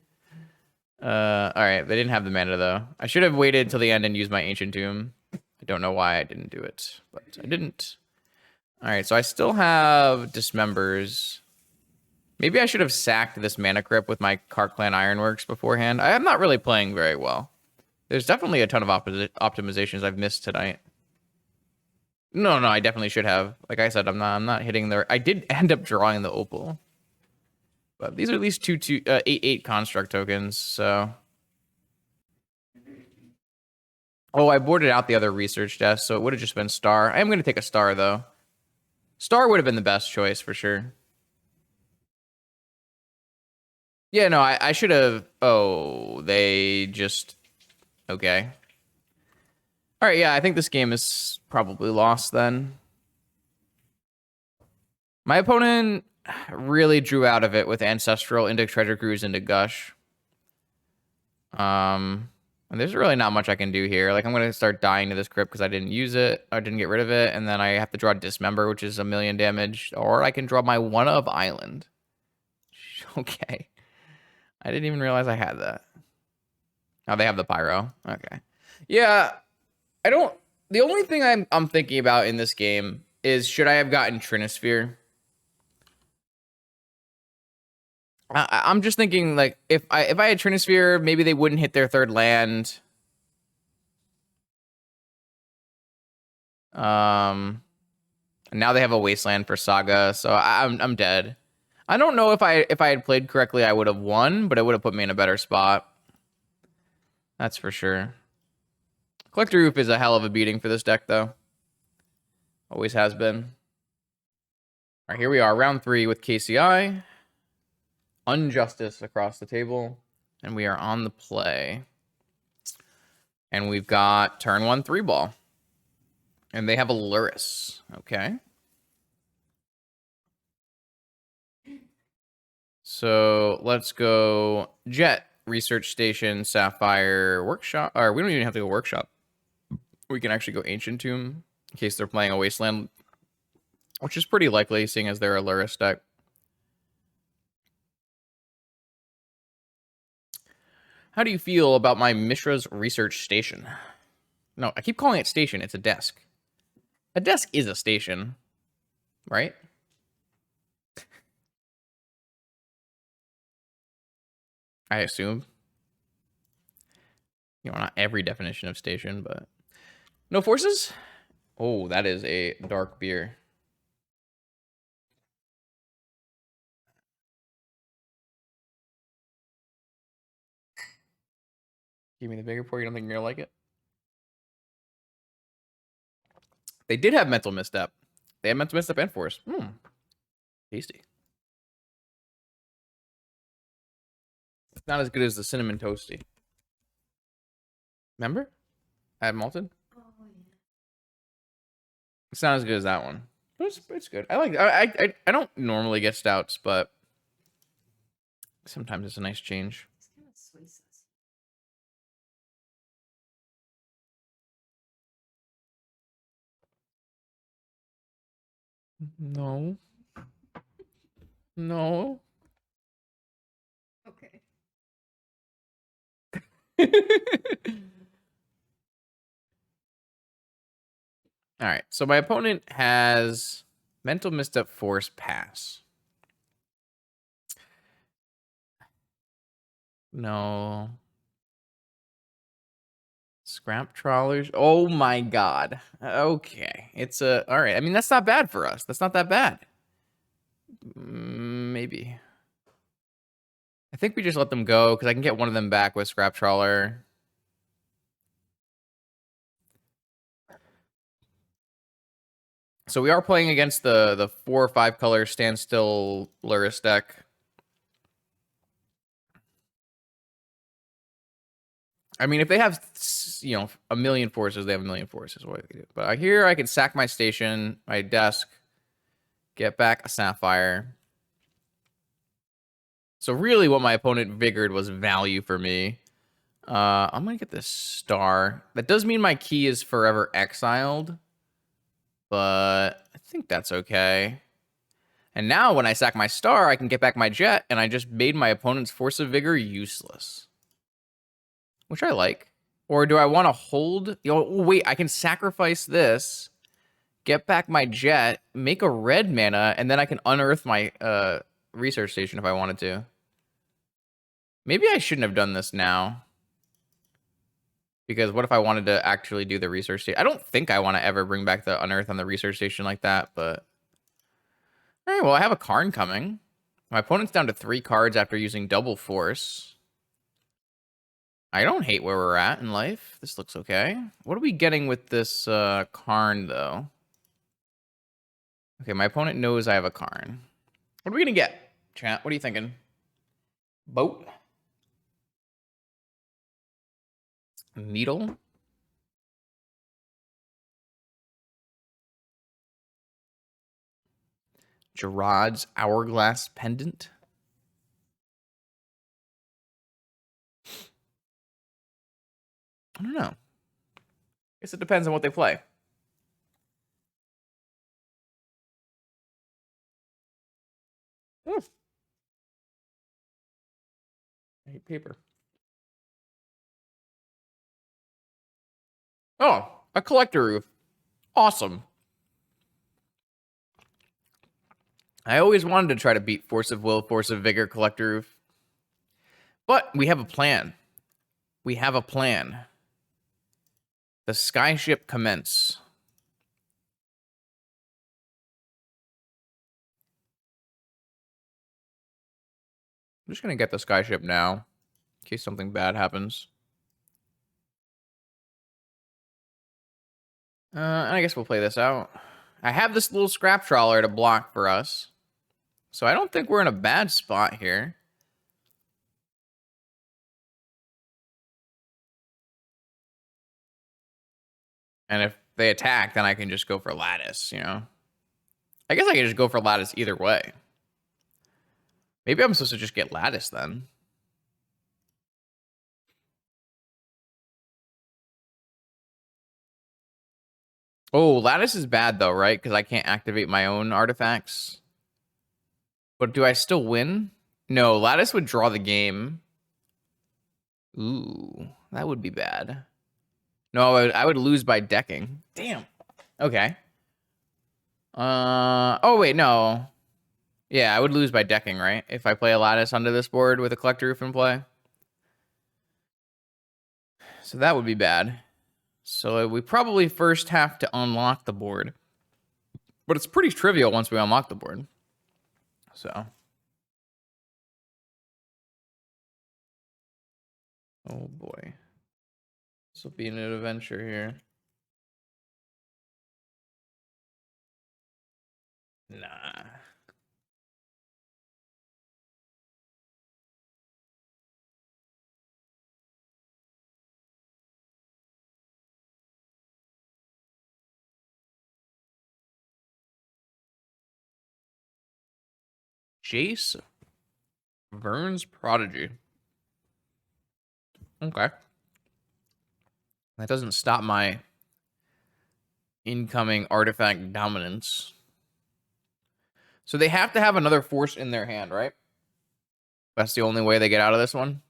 All right, they didn't have the mana though. I should have waited till the end and used my Ancient Tomb. I don't know why I didn't do it, but I didn't. All right, so I still have Dismembers. Maybe I should have sacked this Mana Crypt with my KRark-clan Ironworks beforehand. I am not really playing very well. There's definitely a ton of optimizations I've missed tonight. No, I definitely should have. Like I said, I'm not hitting the... I did end up drawing the Opal. But these are at least 8/8 construct tokens, so... Oh, I boarded out the other research desk, so it would have just been Star. I am going to take a Star, though. Star would have been the best choice, for sure. Yeah, no, I should have... Oh, they just... Okay. All right, yeah, I think this game is probably lost, then. My opponent really drew out of it with Ancestral into Treasure Cruise into Gush. And there's really not much I can do here. Like, I'm going to start dying to this crypt because I didn't use it. I didn't get rid of it. And then I have to draw Dismember, which is 1,000,000 damage. Or I can draw my One of Island. Okay. I didn't even realize I had that. Oh, they have the Pyro. Okay. Yeah. I don't... The only thing I'm thinking about in this game is, should I have gotten Trinisphere? I'm just thinking, like, if I had Trinisphere, maybe they wouldn't hit their third land. Now they have a Wasteland for Saga, so I'm dead. I don't know if I had played correctly, I would have won, but it would have put me in a better spot. That's for sure. Collector Roof is a hell of a beating for this deck, though. Always has been. All right, here we are, round 3 with KCI. Unjustice across the table, and we are on the play. And we've got turn 1 3-ball. And they have a Lurrus. Okay. So let's go Jet, Research Station, Sapphire, Workshop. Or we don't even have to go Workshop. We can actually go Ancient Tomb in case they're playing a Wasteland, which is pretty likely, seeing as they're a Lurrus deck. How do you feel about my Mishra's Research Station? No, I keep calling it station. It's a desk. A desk is a station, right? I assume. You know, not every definition of station, but... No forces? Oh, that is a dark beer. Give me the bigger pour. You don't think you're gonna like it? They did have Mental Misstep. They had Mental Misstep and Force. Tasty. It's not as good as the Cinnamon Toasty. Remember? I had malted. Oh, yeah. It's not as good as that one. But it's good. I like. I don't normally get stouts, but sometimes it's a nice change. It's kind of soy sauce. No. No. Okay. All right. So my opponent has Mental Misstep, Force, Pass. No. Scrap Trawlers. Oh my god. Okay. It's a... All right. I mean, that's not bad for us. That's not that bad. Maybe. I think we just let them go because I can get one of them back with Scrap Trawler. So we are playing against the 4 or 5 color standstill Lurrus deck. I mean, if they have, you know, 1,000,000 forces, they have 1,000,000 forces. What do. But here I can sack my station, my desk, get back a Sapphire. So really what my opponent figured was value for me. I'm going to get this Star. That does mean my key is forever exiled. But I think that's okay. And now when I sack my Star, I can get back my Jet, and I just made my opponent's Force of Vigor useless. Which I like. Or do I want to hold? You know, wait, I can sacrifice this, get back my jet, make a red mana, and then I can unearth my research station if I wanted to. Maybe I shouldn't have done this now. Because what if I wanted to actually do the research station? I don't think I want to ever bring back the unearth on the research station like that, but... Alright, well, I have a Karn coming. My opponent's down to 3 cards after using double force. I don't hate where we're at in life. This looks okay. What are we getting with this Karn, though? Okay, my opponent knows I have a Karn. What are we going to get, chat? What are you thinking? Boat? Needle? Gerard's Hourglass Pendant? I don't know. Guess it depends on what they play. Ooh. I hate paper. Oh, a collector roof. Awesome. I always wanted to try to beat Force of Will, Force of Vigor, Collector Roof. But we have a plan. We have a plan. The Skyship Commence. I'm just going to get the Skyship now, in case something bad happens. And I guess we'll play this out. I have this little scrap trawler to block for us. So I don't think we're in a bad spot here. And if they attack, then I can just go for Lattice, you know? I guess I can just go for Lattice either way. Maybe I'm supposed to just get Lattice then. Oh, Lattice is bad though, right? Because I can't activate my own artifacts. But do I still win? No, Lattice would draw the game. Ooh, that would be bad. No, I would lose by decking. Damn. Okay. Oh, wait, no. Yeah, I would lose by decking, right? If I play a Lattice onto this board with a Collector Roof in play. So that would be bad. So we probably first have to unlock the board. But it's pretty trivial once we unlock the board. So. Oh boy. This will be an adventure here. Nah. Jace Vern's Prodigy. Okay. That doesn't stop my incoming artifact dominance. So they have to have another force in their hand, right? That's the only way they get out of this one.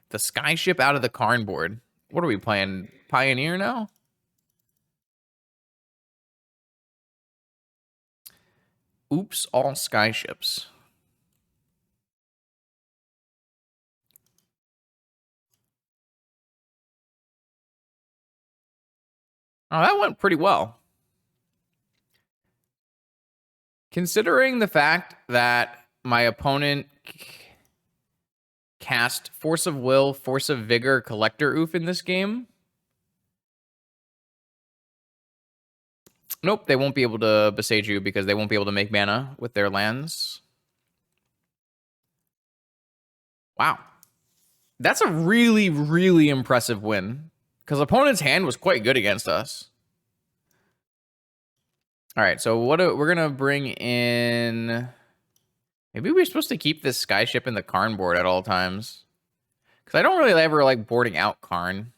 The Skyship out of the Karn board. What are we playing? Pioneer now? Oops, all Skyships. Oh, that went pretty well. Considering the fact that my opponent cast Force of Will, Force of Vigor, Collector Oof in this game. Nope, they won't be able to besiege you because they won't be able to make mana with their lands. Wow. That's a really, really impressive win. Because opponent's hand was quite good against us. All right, so we're going to bring in... Maybe we're supposed to keep this Skyship in the Karn board at all times. Because I don't really ever like boarding out Karn.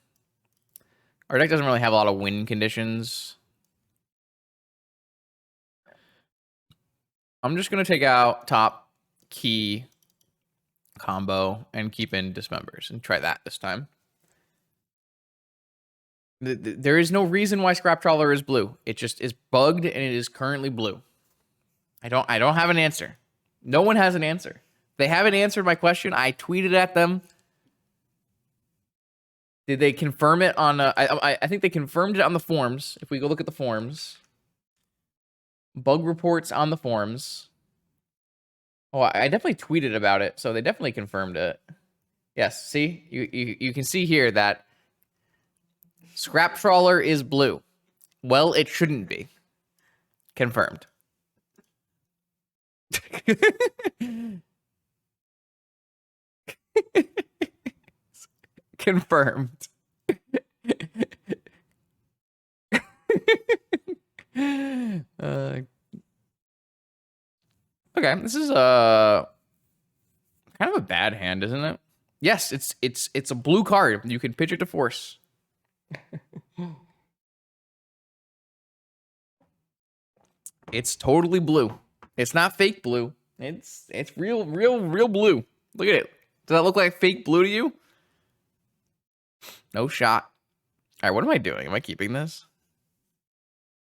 Our deck doesn't really have a lot of win conditions. I'm just going to take out top key combo and keep in Dismembers and try that this time. There is no reason why Scrap Trawler is blue. It just is bugged and it is currently blue. I don't have an answer. No one has an answer. They haven't answered my question. I tweeted at them. Did they confirm it on I think they confirmed it on the forums. If we go look at the forums. Bug reports on the forums. Oh, I definitely tweeted about it, so they definitely confirmed it. Yes, see? You can see here that Scrap Trawler is blue. Well, it shouldn't be. Confirmed. Confirmed. Okay, this is kind of a bad hand, isn't it? Yes, it's a blue card. You can pitch it to force. It's totally blue. It's not fake blue. It's real blue. Look at it. Does that look like fake blue to you? No shot. All right, what am I doing? Am I keeping this?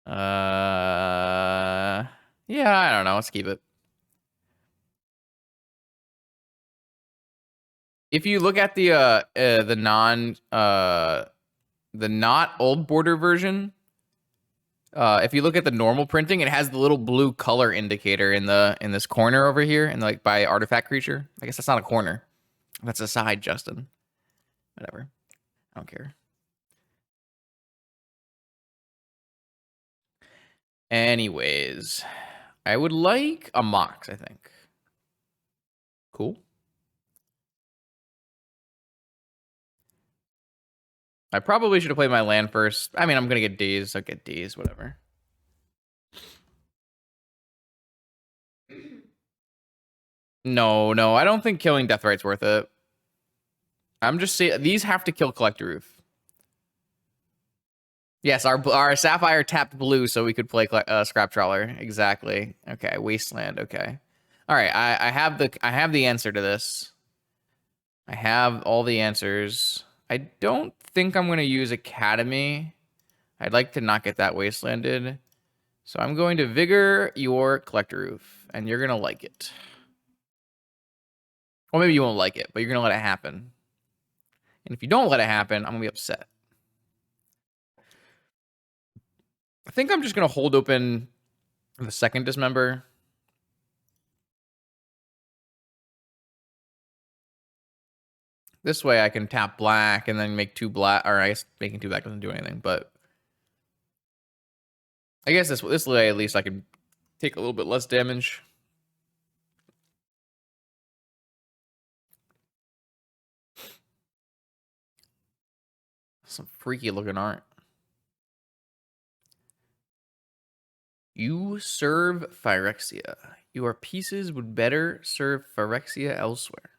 Yeah, I don't know. Let's keep it. If you look at the not old border version, if you look at the normal printing, it has the little blue color indicator in this corner over here, and like by artifact creature. I guess that's not a corner. That's a side, Justin. Whatever. I don't care. Anyways, I would like a Mox, I think. Cool. I probably should have played my land first. I mean, I'm going to get D's. I'll get D's, whatever. No, I don't think killing Deathright's worth it. I'm just saying, these have to kill Collector Roof. Yes, our Sapphire tapped blue so we could play Scrap Trawler. Exactly. Okay, Wasteland, okay. All right, I have the answer to this. I have all the answers. I don't think I'm going to use Academy. I'd like to not get that wastelanded. So I'm going to Vigor your Collector Roof, and you're going to like it. Or maybe you won't like it, but you're going to let it happen. And if you don't let it happen, I'm going to be upset. I think I'm just going to hold open the second Dismember. This way I can tap black and then make 2 black, or I guess making 2 black doesn't do anything, but I guess this way at least I can take a little bit less damage. Some freaky looking art. You serve Phyrexia. Your pieces would better serve Phyrexia elsewhere.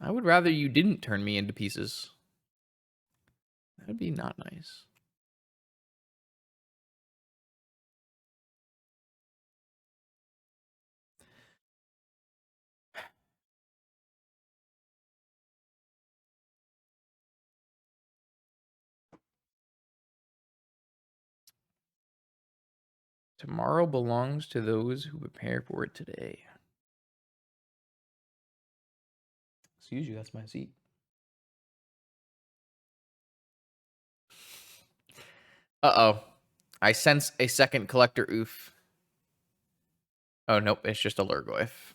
I would rather you didn't turn me into pieces. That would be not nice. Tomorrow belongs to those who prepare for it today. Excuse you, that's my seat. Uh-oh. I sense a second Collector Oof. Oh, nope, it's just a Lurgoyf.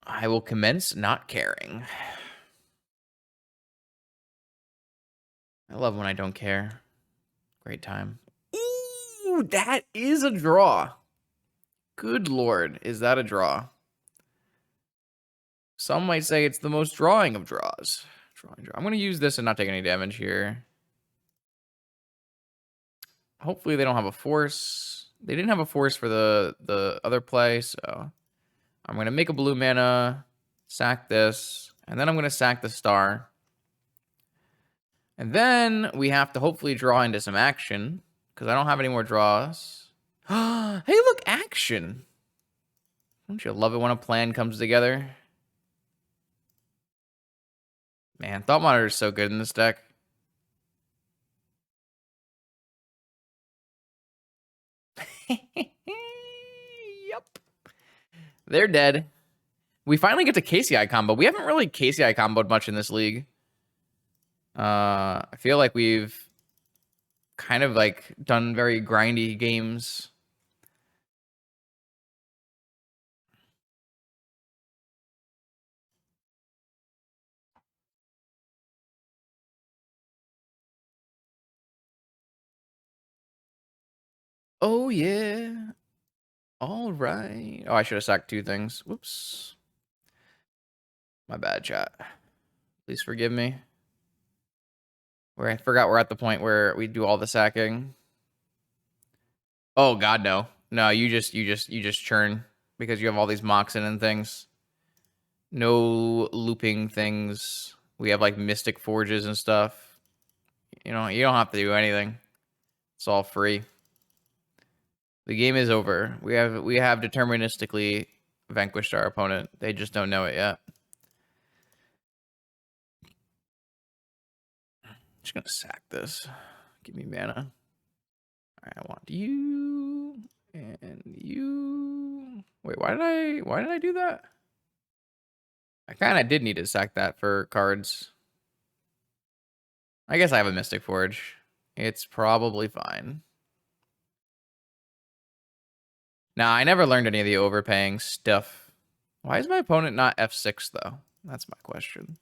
I will commence not caring. I love when I don't care. Great time. Ooh, that is a draw. Good lord, is that a draw? Some might say it's the most drawing of draws. I'm going to use this and not take any damage here. Hopefully they don't have a force. They didn't have a force for the other play, so I'm going to make a blue mana, sack this, and then I'm going to sack the star. And then we have to hopefully draw into some action, because I don't have any more draws. Hey, look, action! Don't you love it when a plan comes together? Man, Thought Monitor is so good in this deck. Yep. They're dead. We finally get to KCI combo. We haven't really KCI comboed much in this league. I feel like we've kind of like done very grindy games. Oh, yeah. All right. Oh, I should have sacked 2 things. Whoops. My bad, chat. Please forgive me. Where I forgot we're at the point where we do all the sacking. Oh god, no. No, you just churn because you have all these Moxen and things. No looping things. We have like Mystic Forges and stuff. You know, you don't have to do anything. It's all free. The game is over. We have deterministically vanquished our opponent. They just don't know it yet. Just gonna sack this. Give me mana. Alright, I want you and you. Wait, why did I do that? I kinda did need to sack that for cards. I guess I have a Mystic Forge. It's probably fine. Nah, I never learned any of the overpaying stuff. Why is my opponent not F6 though? That's my question.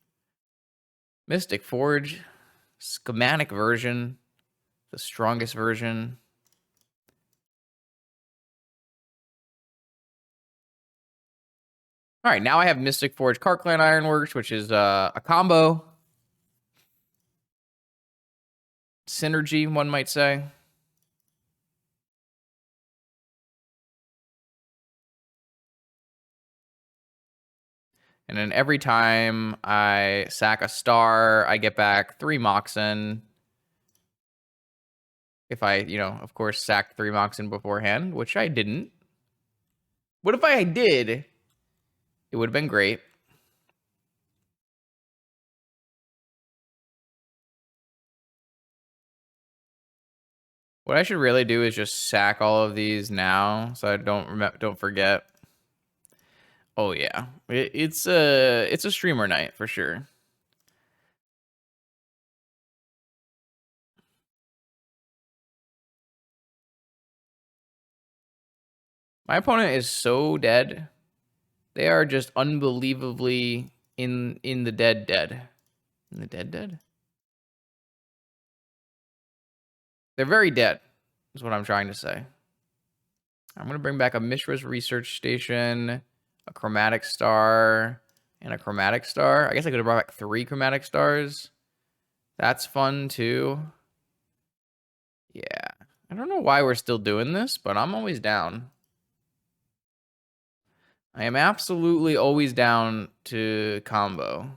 Mystic Forge. Schematic version. The strongest version. All right, now I have Mystic Forge KRark-clan Ironworks, which is a combo. Synergy, one might say. And then every time I sack a star, I get back 3 Moxen. If I, of course, sacked 3 Moxen beforehand, which I didn't. What if I did? It would have been great. What I should really do is just sack all of these now, so I don't forget. Oh yeah, it's a streamer night for sure. My opponent is so dead. They are just unbelievably in the dead. In the dead? They're very dead, is what I'm trying to say. I'm going to bring back a Mishra's Research Station, a Chromatic Star, and a Chromatic Star. I guess I could have brought back 3 Chromatic Stars. That's fun, too. Yeah. I don't know why we're still doing this, but I'm always down. I am absolutely always down to combo.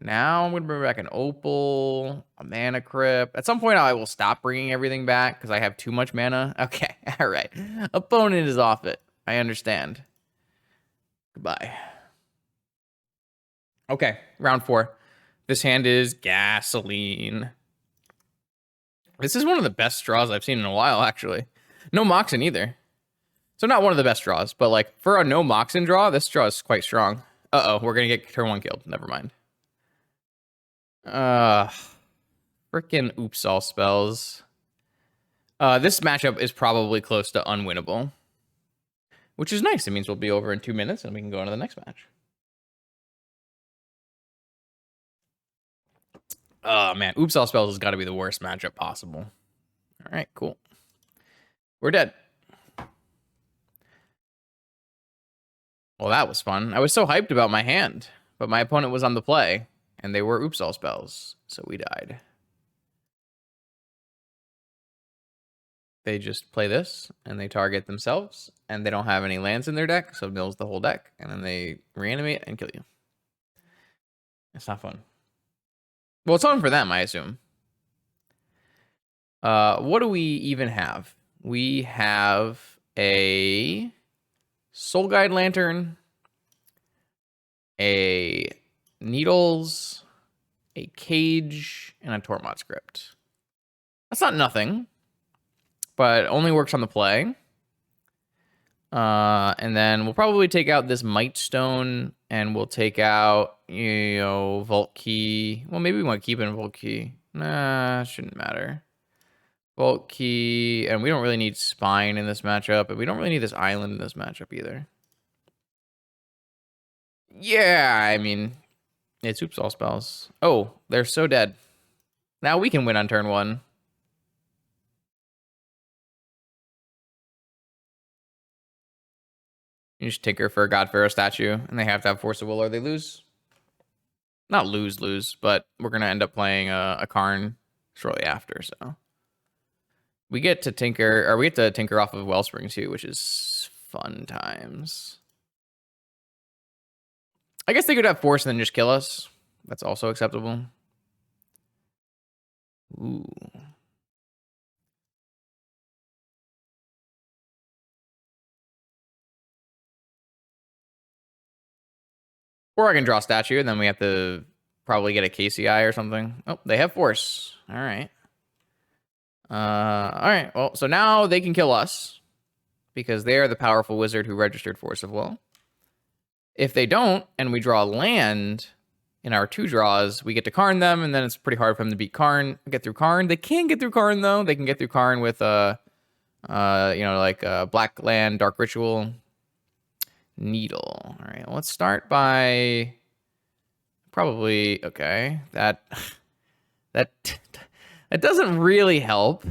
Now I'm going to bring back an Opal, a Mana Crypt. At some point, I will stop bringing everything back because I have too much mana. Okay, all right. Opponent is off it. I understand. Goodbye. Okay, round 4. This hand is Gasoline. This is one of the best draws I've seen in a while, actually. No Moxen either. So not one of the best draws, but like for a no Moxen draw, this draw is quite strong. Uh-oh, we're going to get turn 1 killed. Never mind. Freaking oops all spells. This matchup is probably close to unwinnable, which is nice. It means we'll be over in 2 minutes and we can go on to the next match. Oh man, oops all spells has got to be the worst matchup possible. All right, cool. We're dead. Well, that was fun. I was so hyped about my hand, but my opponent was on the play, and they were oops all spells, so we died. They just play this, and they target themselves, and they don't have any lands in their deck, so it mills the whole deck, and then they reanimate and kill you. It's not fun. Well, it's fun for them, I assume. What do we even have? We have a Soul Guide Lantern, a Needles, a Cage, and a Tormod script. That's not nothing, but only works on the play. And then we'll probably take out this Might Stone, and we'll take out, you know, Vault Key. Well, maybe we want to keep it in Vault Key. Nah, shouldn't matter. Vault Key, and we don't really need Spine in this matchup, and we don't really need this Island in this matchup either. Yeah, I mean, it's oops all spells. Oh, they're so dead. Now we can win on turn 1. You just tinker for a God Pharaoh statue, and they have to have Force of Will or they lose. Not lose, but we're going to end up playing a Karn shortly after, so. We get to tinker, or we get to tinker off of Wellspring too, which is fun times. I guess they could have Force and then just kill us. That's also acceptable. Ooh. Or I can draw statue, and then we have to probably get a KCI or something. Oh, they have Force. All right. All right. Well, so now they can kill us because they are the powerful wizard who registered Force of Will. If they don't, and we draw land in our 2 draws, we get to Karn them, and then it's pretty hard for them to beat Karn. Get through Karn. They can get through Karn though. They can get through Karn with you know, like Black Land, Dark Ritual, Needle. All right. Let's start by probably okay. That doesn't really help.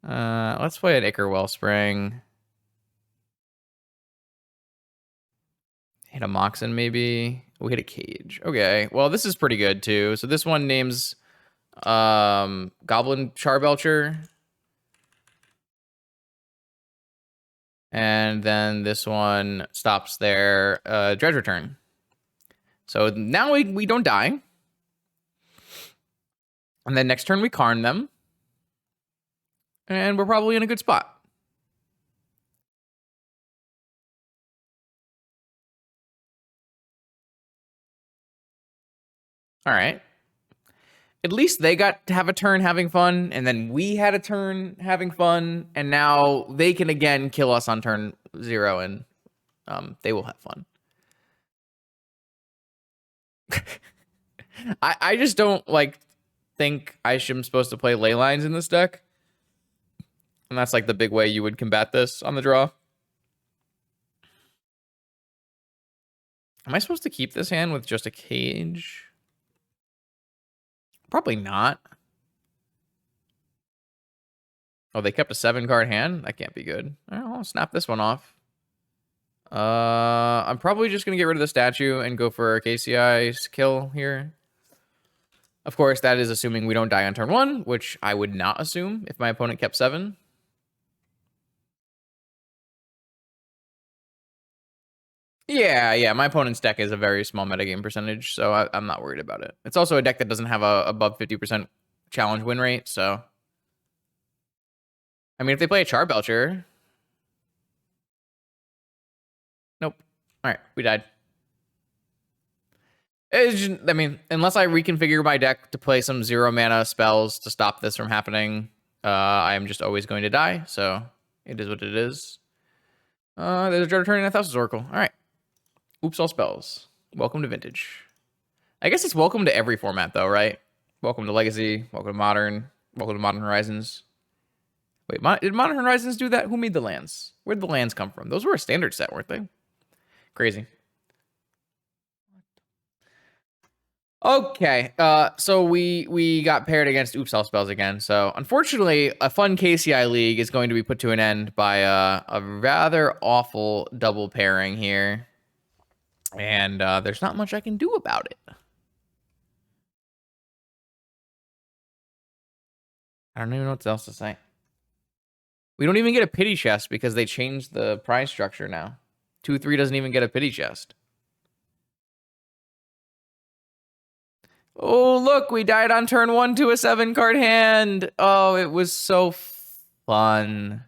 Let's play an Ichor Wellspring. Hit a Moxen, maybe. We'll hit a Cage. Okay. Well, this is pretty good, too. So this one names Goblin Charbelcher. And then this one stops their Dredge Return. So now we don't die. And then next turn we Karn them. And we're probably in a good spot. All right. At least they got to have a turn having fun, and then we had a turn having fun, and now they can again kill us on turn 0, and they will have fun. I just don't think I'm supposed to play ley lines in this deck. And that's like the big way you would combat this on the draw. Am I supposed to keep this hand with just a Cage? Probably not. Oh, they kept a 7-card hand? That can't be good. All right, I'll snap this one off. I'm probably just going to get rid of the statue and go for a KCI kill here. Of course, that is assuming we don't die on turn 1, which I would not assume if my opponent kept 7. Yeah, my opponent's deck is a very small metagame percentage, so I'm not worried about it. It's also a deck that doesn't have a above 50% challenge win rate, so... I mean, if they play a Charbelcher... Nope. Alright, we died. I mean, unless I reconfigure my deck to play some 0-mana spells to stop this from happening, I am just always going to die, so it is what it is. There's a Dread Return and a Thassa's Oracle. Alright. Oops, all spells. Welcome to Vintage. I guess it's welcome to every format, though, right? Welcome to Legacy. Welcome to Modern. Welcome to Modern Horizons. Wait, did Modern Horizons do that? Who made the lands? Where did the lands come from? Those were a standard set, weren't they? Crazy. Okay, so we got paired against Oops, all spells again. So unfortunately, a fun KCI league is going to be put to an end by a rather awful double pairing here. And there's not much I can do about it. I don't even know what else to say. We don't even get a pity chest because they changed the prize structure now. 2-3 doesn't even get a pity chest. Oh, look, we died on turn 1 to a 7-card hand. Oh, it was so fun.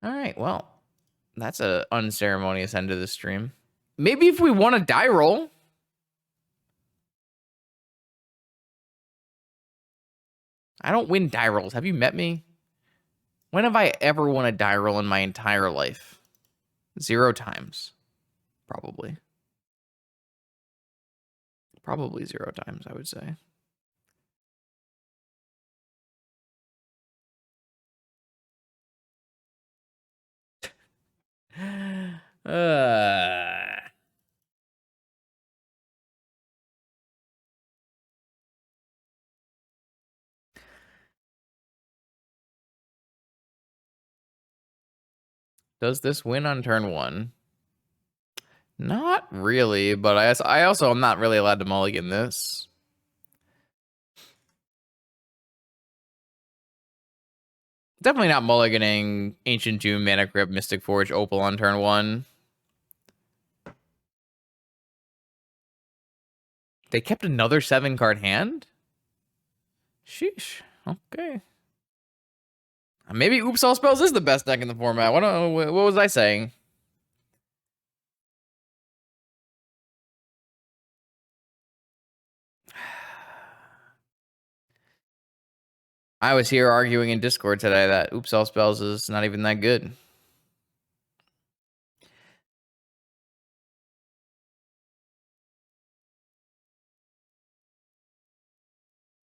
All right, well, that's a unceremonious end to the stream. Maybe if we want a die roll. I don't win die rolls. Have you met me? When have I ever won a die roll in my entire life? 0 times. Probably. Probably 0 times, I would say. Does this win on turn 1? Not really, but I also am not really allowed to mulligan this. Definitely not mulliganing Ancient Doom, Mana Crypt, Mystic Forge, Opal on turn 1. They kept another 7-card hand? Sheesh. Okay. Maybe Oops All Spells is the best deck in the format. What was I saying? I was here arguing in Discord today that Oops All Spells is not even that good.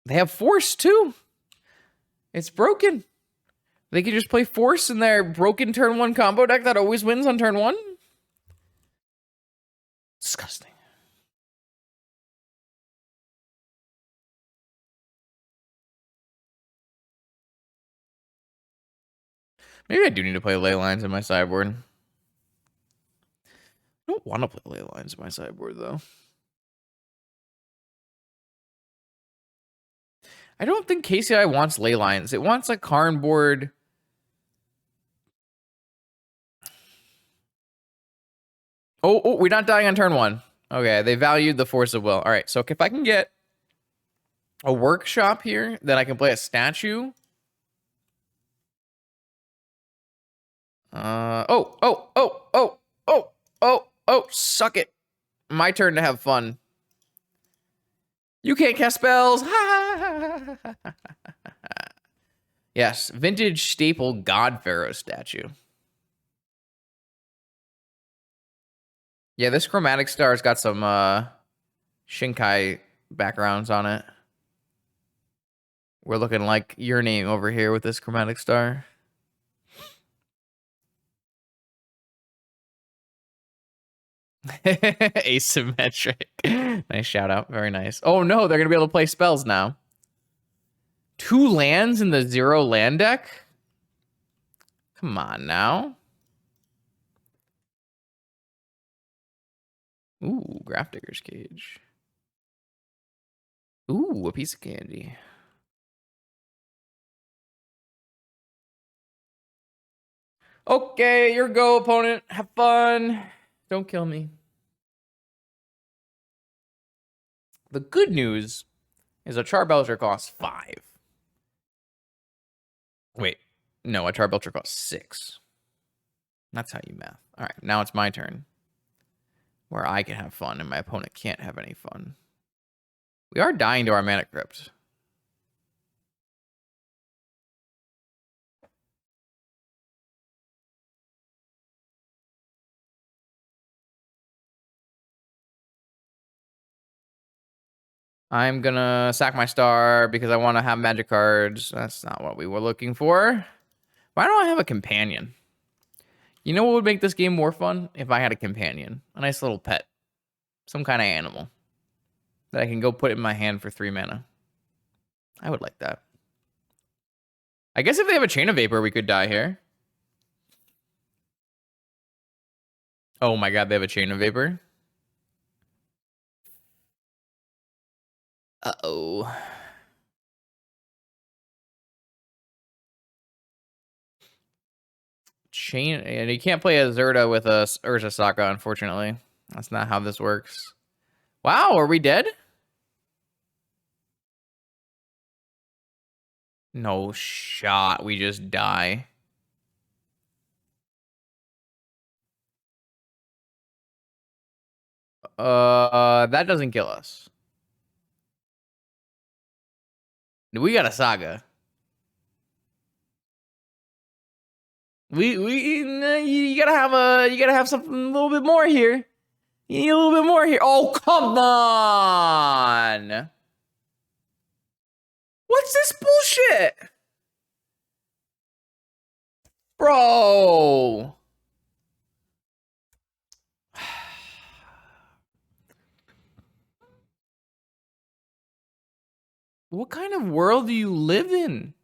They have Force, too. It's broken. They could just play Force in their broken turn 1 combo deck that always wins on turn 1? Disgusting. Maybe I do need to play Ley Lines in my sideboard. I don't want to play Ley Lines in my sideboard, though. I don't think KCI wants Ley Lines. It wants a Karn board. Oh, we're not dying on turn 1. Okay, they valued the Force of Will. All right, so if I can get a workshop here, then I can play a statue. Suck it. My turn to have fun. You can't cast spells. Yes, vintage staple God Pharaoh statue. Yeah, this Chromatic Star's got some Shinkai backgrounds on it. We're looking like your name over here with this Chromatic Star. Asymmetric. Nice shout out. Very nice. Oh no, they're going to be able to play spells now. 2 lands in the 0 land deck? Come on now. Ooh, Grafdigger's Cage. Ooh, a piece of candy. Okay, your go, opponent. Have fun. Don't kill me. The good news is a Charbelcher costs 5. Wait, no, a Charbelcher costs 6. That's how you math. All right, now it's my turn. Where I can have fun and my opponent can't have any fun. We are dying to our Mana Crypt. I'm gonna sack my star because I want to have magic cards. That's not what we were looking for. Why don't I have a companion? You know what would make this game more fun? If I had a companion. A nice little pet. Some kind of animal. That I can go put in my hand for 3 mana. I would like that. I guess if they have a Chain of Vapor, we could die here. Oh my god, they have a Chain of Vapor. Uh-oh. Chain, and you can't play a Zerta with a Urza Saka, unfortunately. That's not how this works. Wow, are we dead? No shot, we just die. That doesn't kill us. We got a Saga. You gotta have something a little bit more here. You need a little bit more here. Oh, come on. What's this bullshit? Bro. What kind of world do you live in?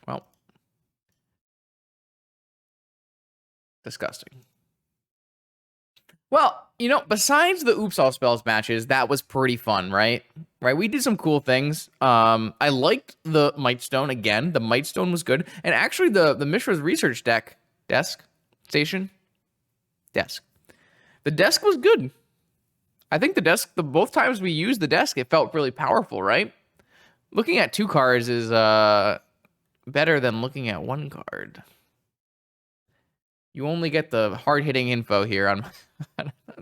Well, disgusting. Well, you know, besides the Oops All Spells matches, that was pretty fun, right? Right, we did some cool things. I liked the Mightstone again. The Mightstone was good, and actually, the Mishra's research desk. The desk was good. I think the both times we used the desk, it felt really powerful, right? Looking at 2 cards is better than looking at 1 card. You only get the hard-hitting info here on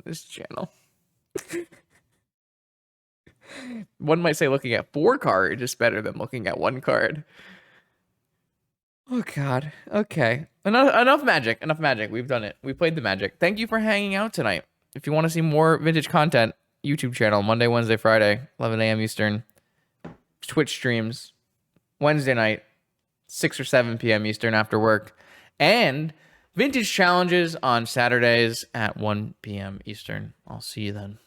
this channel. One might say looking at 4 cards is better than looking at 1 card. Oh, God. Okay. Enough magic. Enough magic. We've done it. We played the magic. Thank you for hanging out tonight. If you want to see more vintage content, YouTube channel, Monday, Wednesday, Friday, 11 a.m. Eastern. Twitch streams, Wednesday night, 6 or 7 p.m. Eastern after work. And vintage challenges on Saturdays at 1 p.m. Eastern. I'll see you then.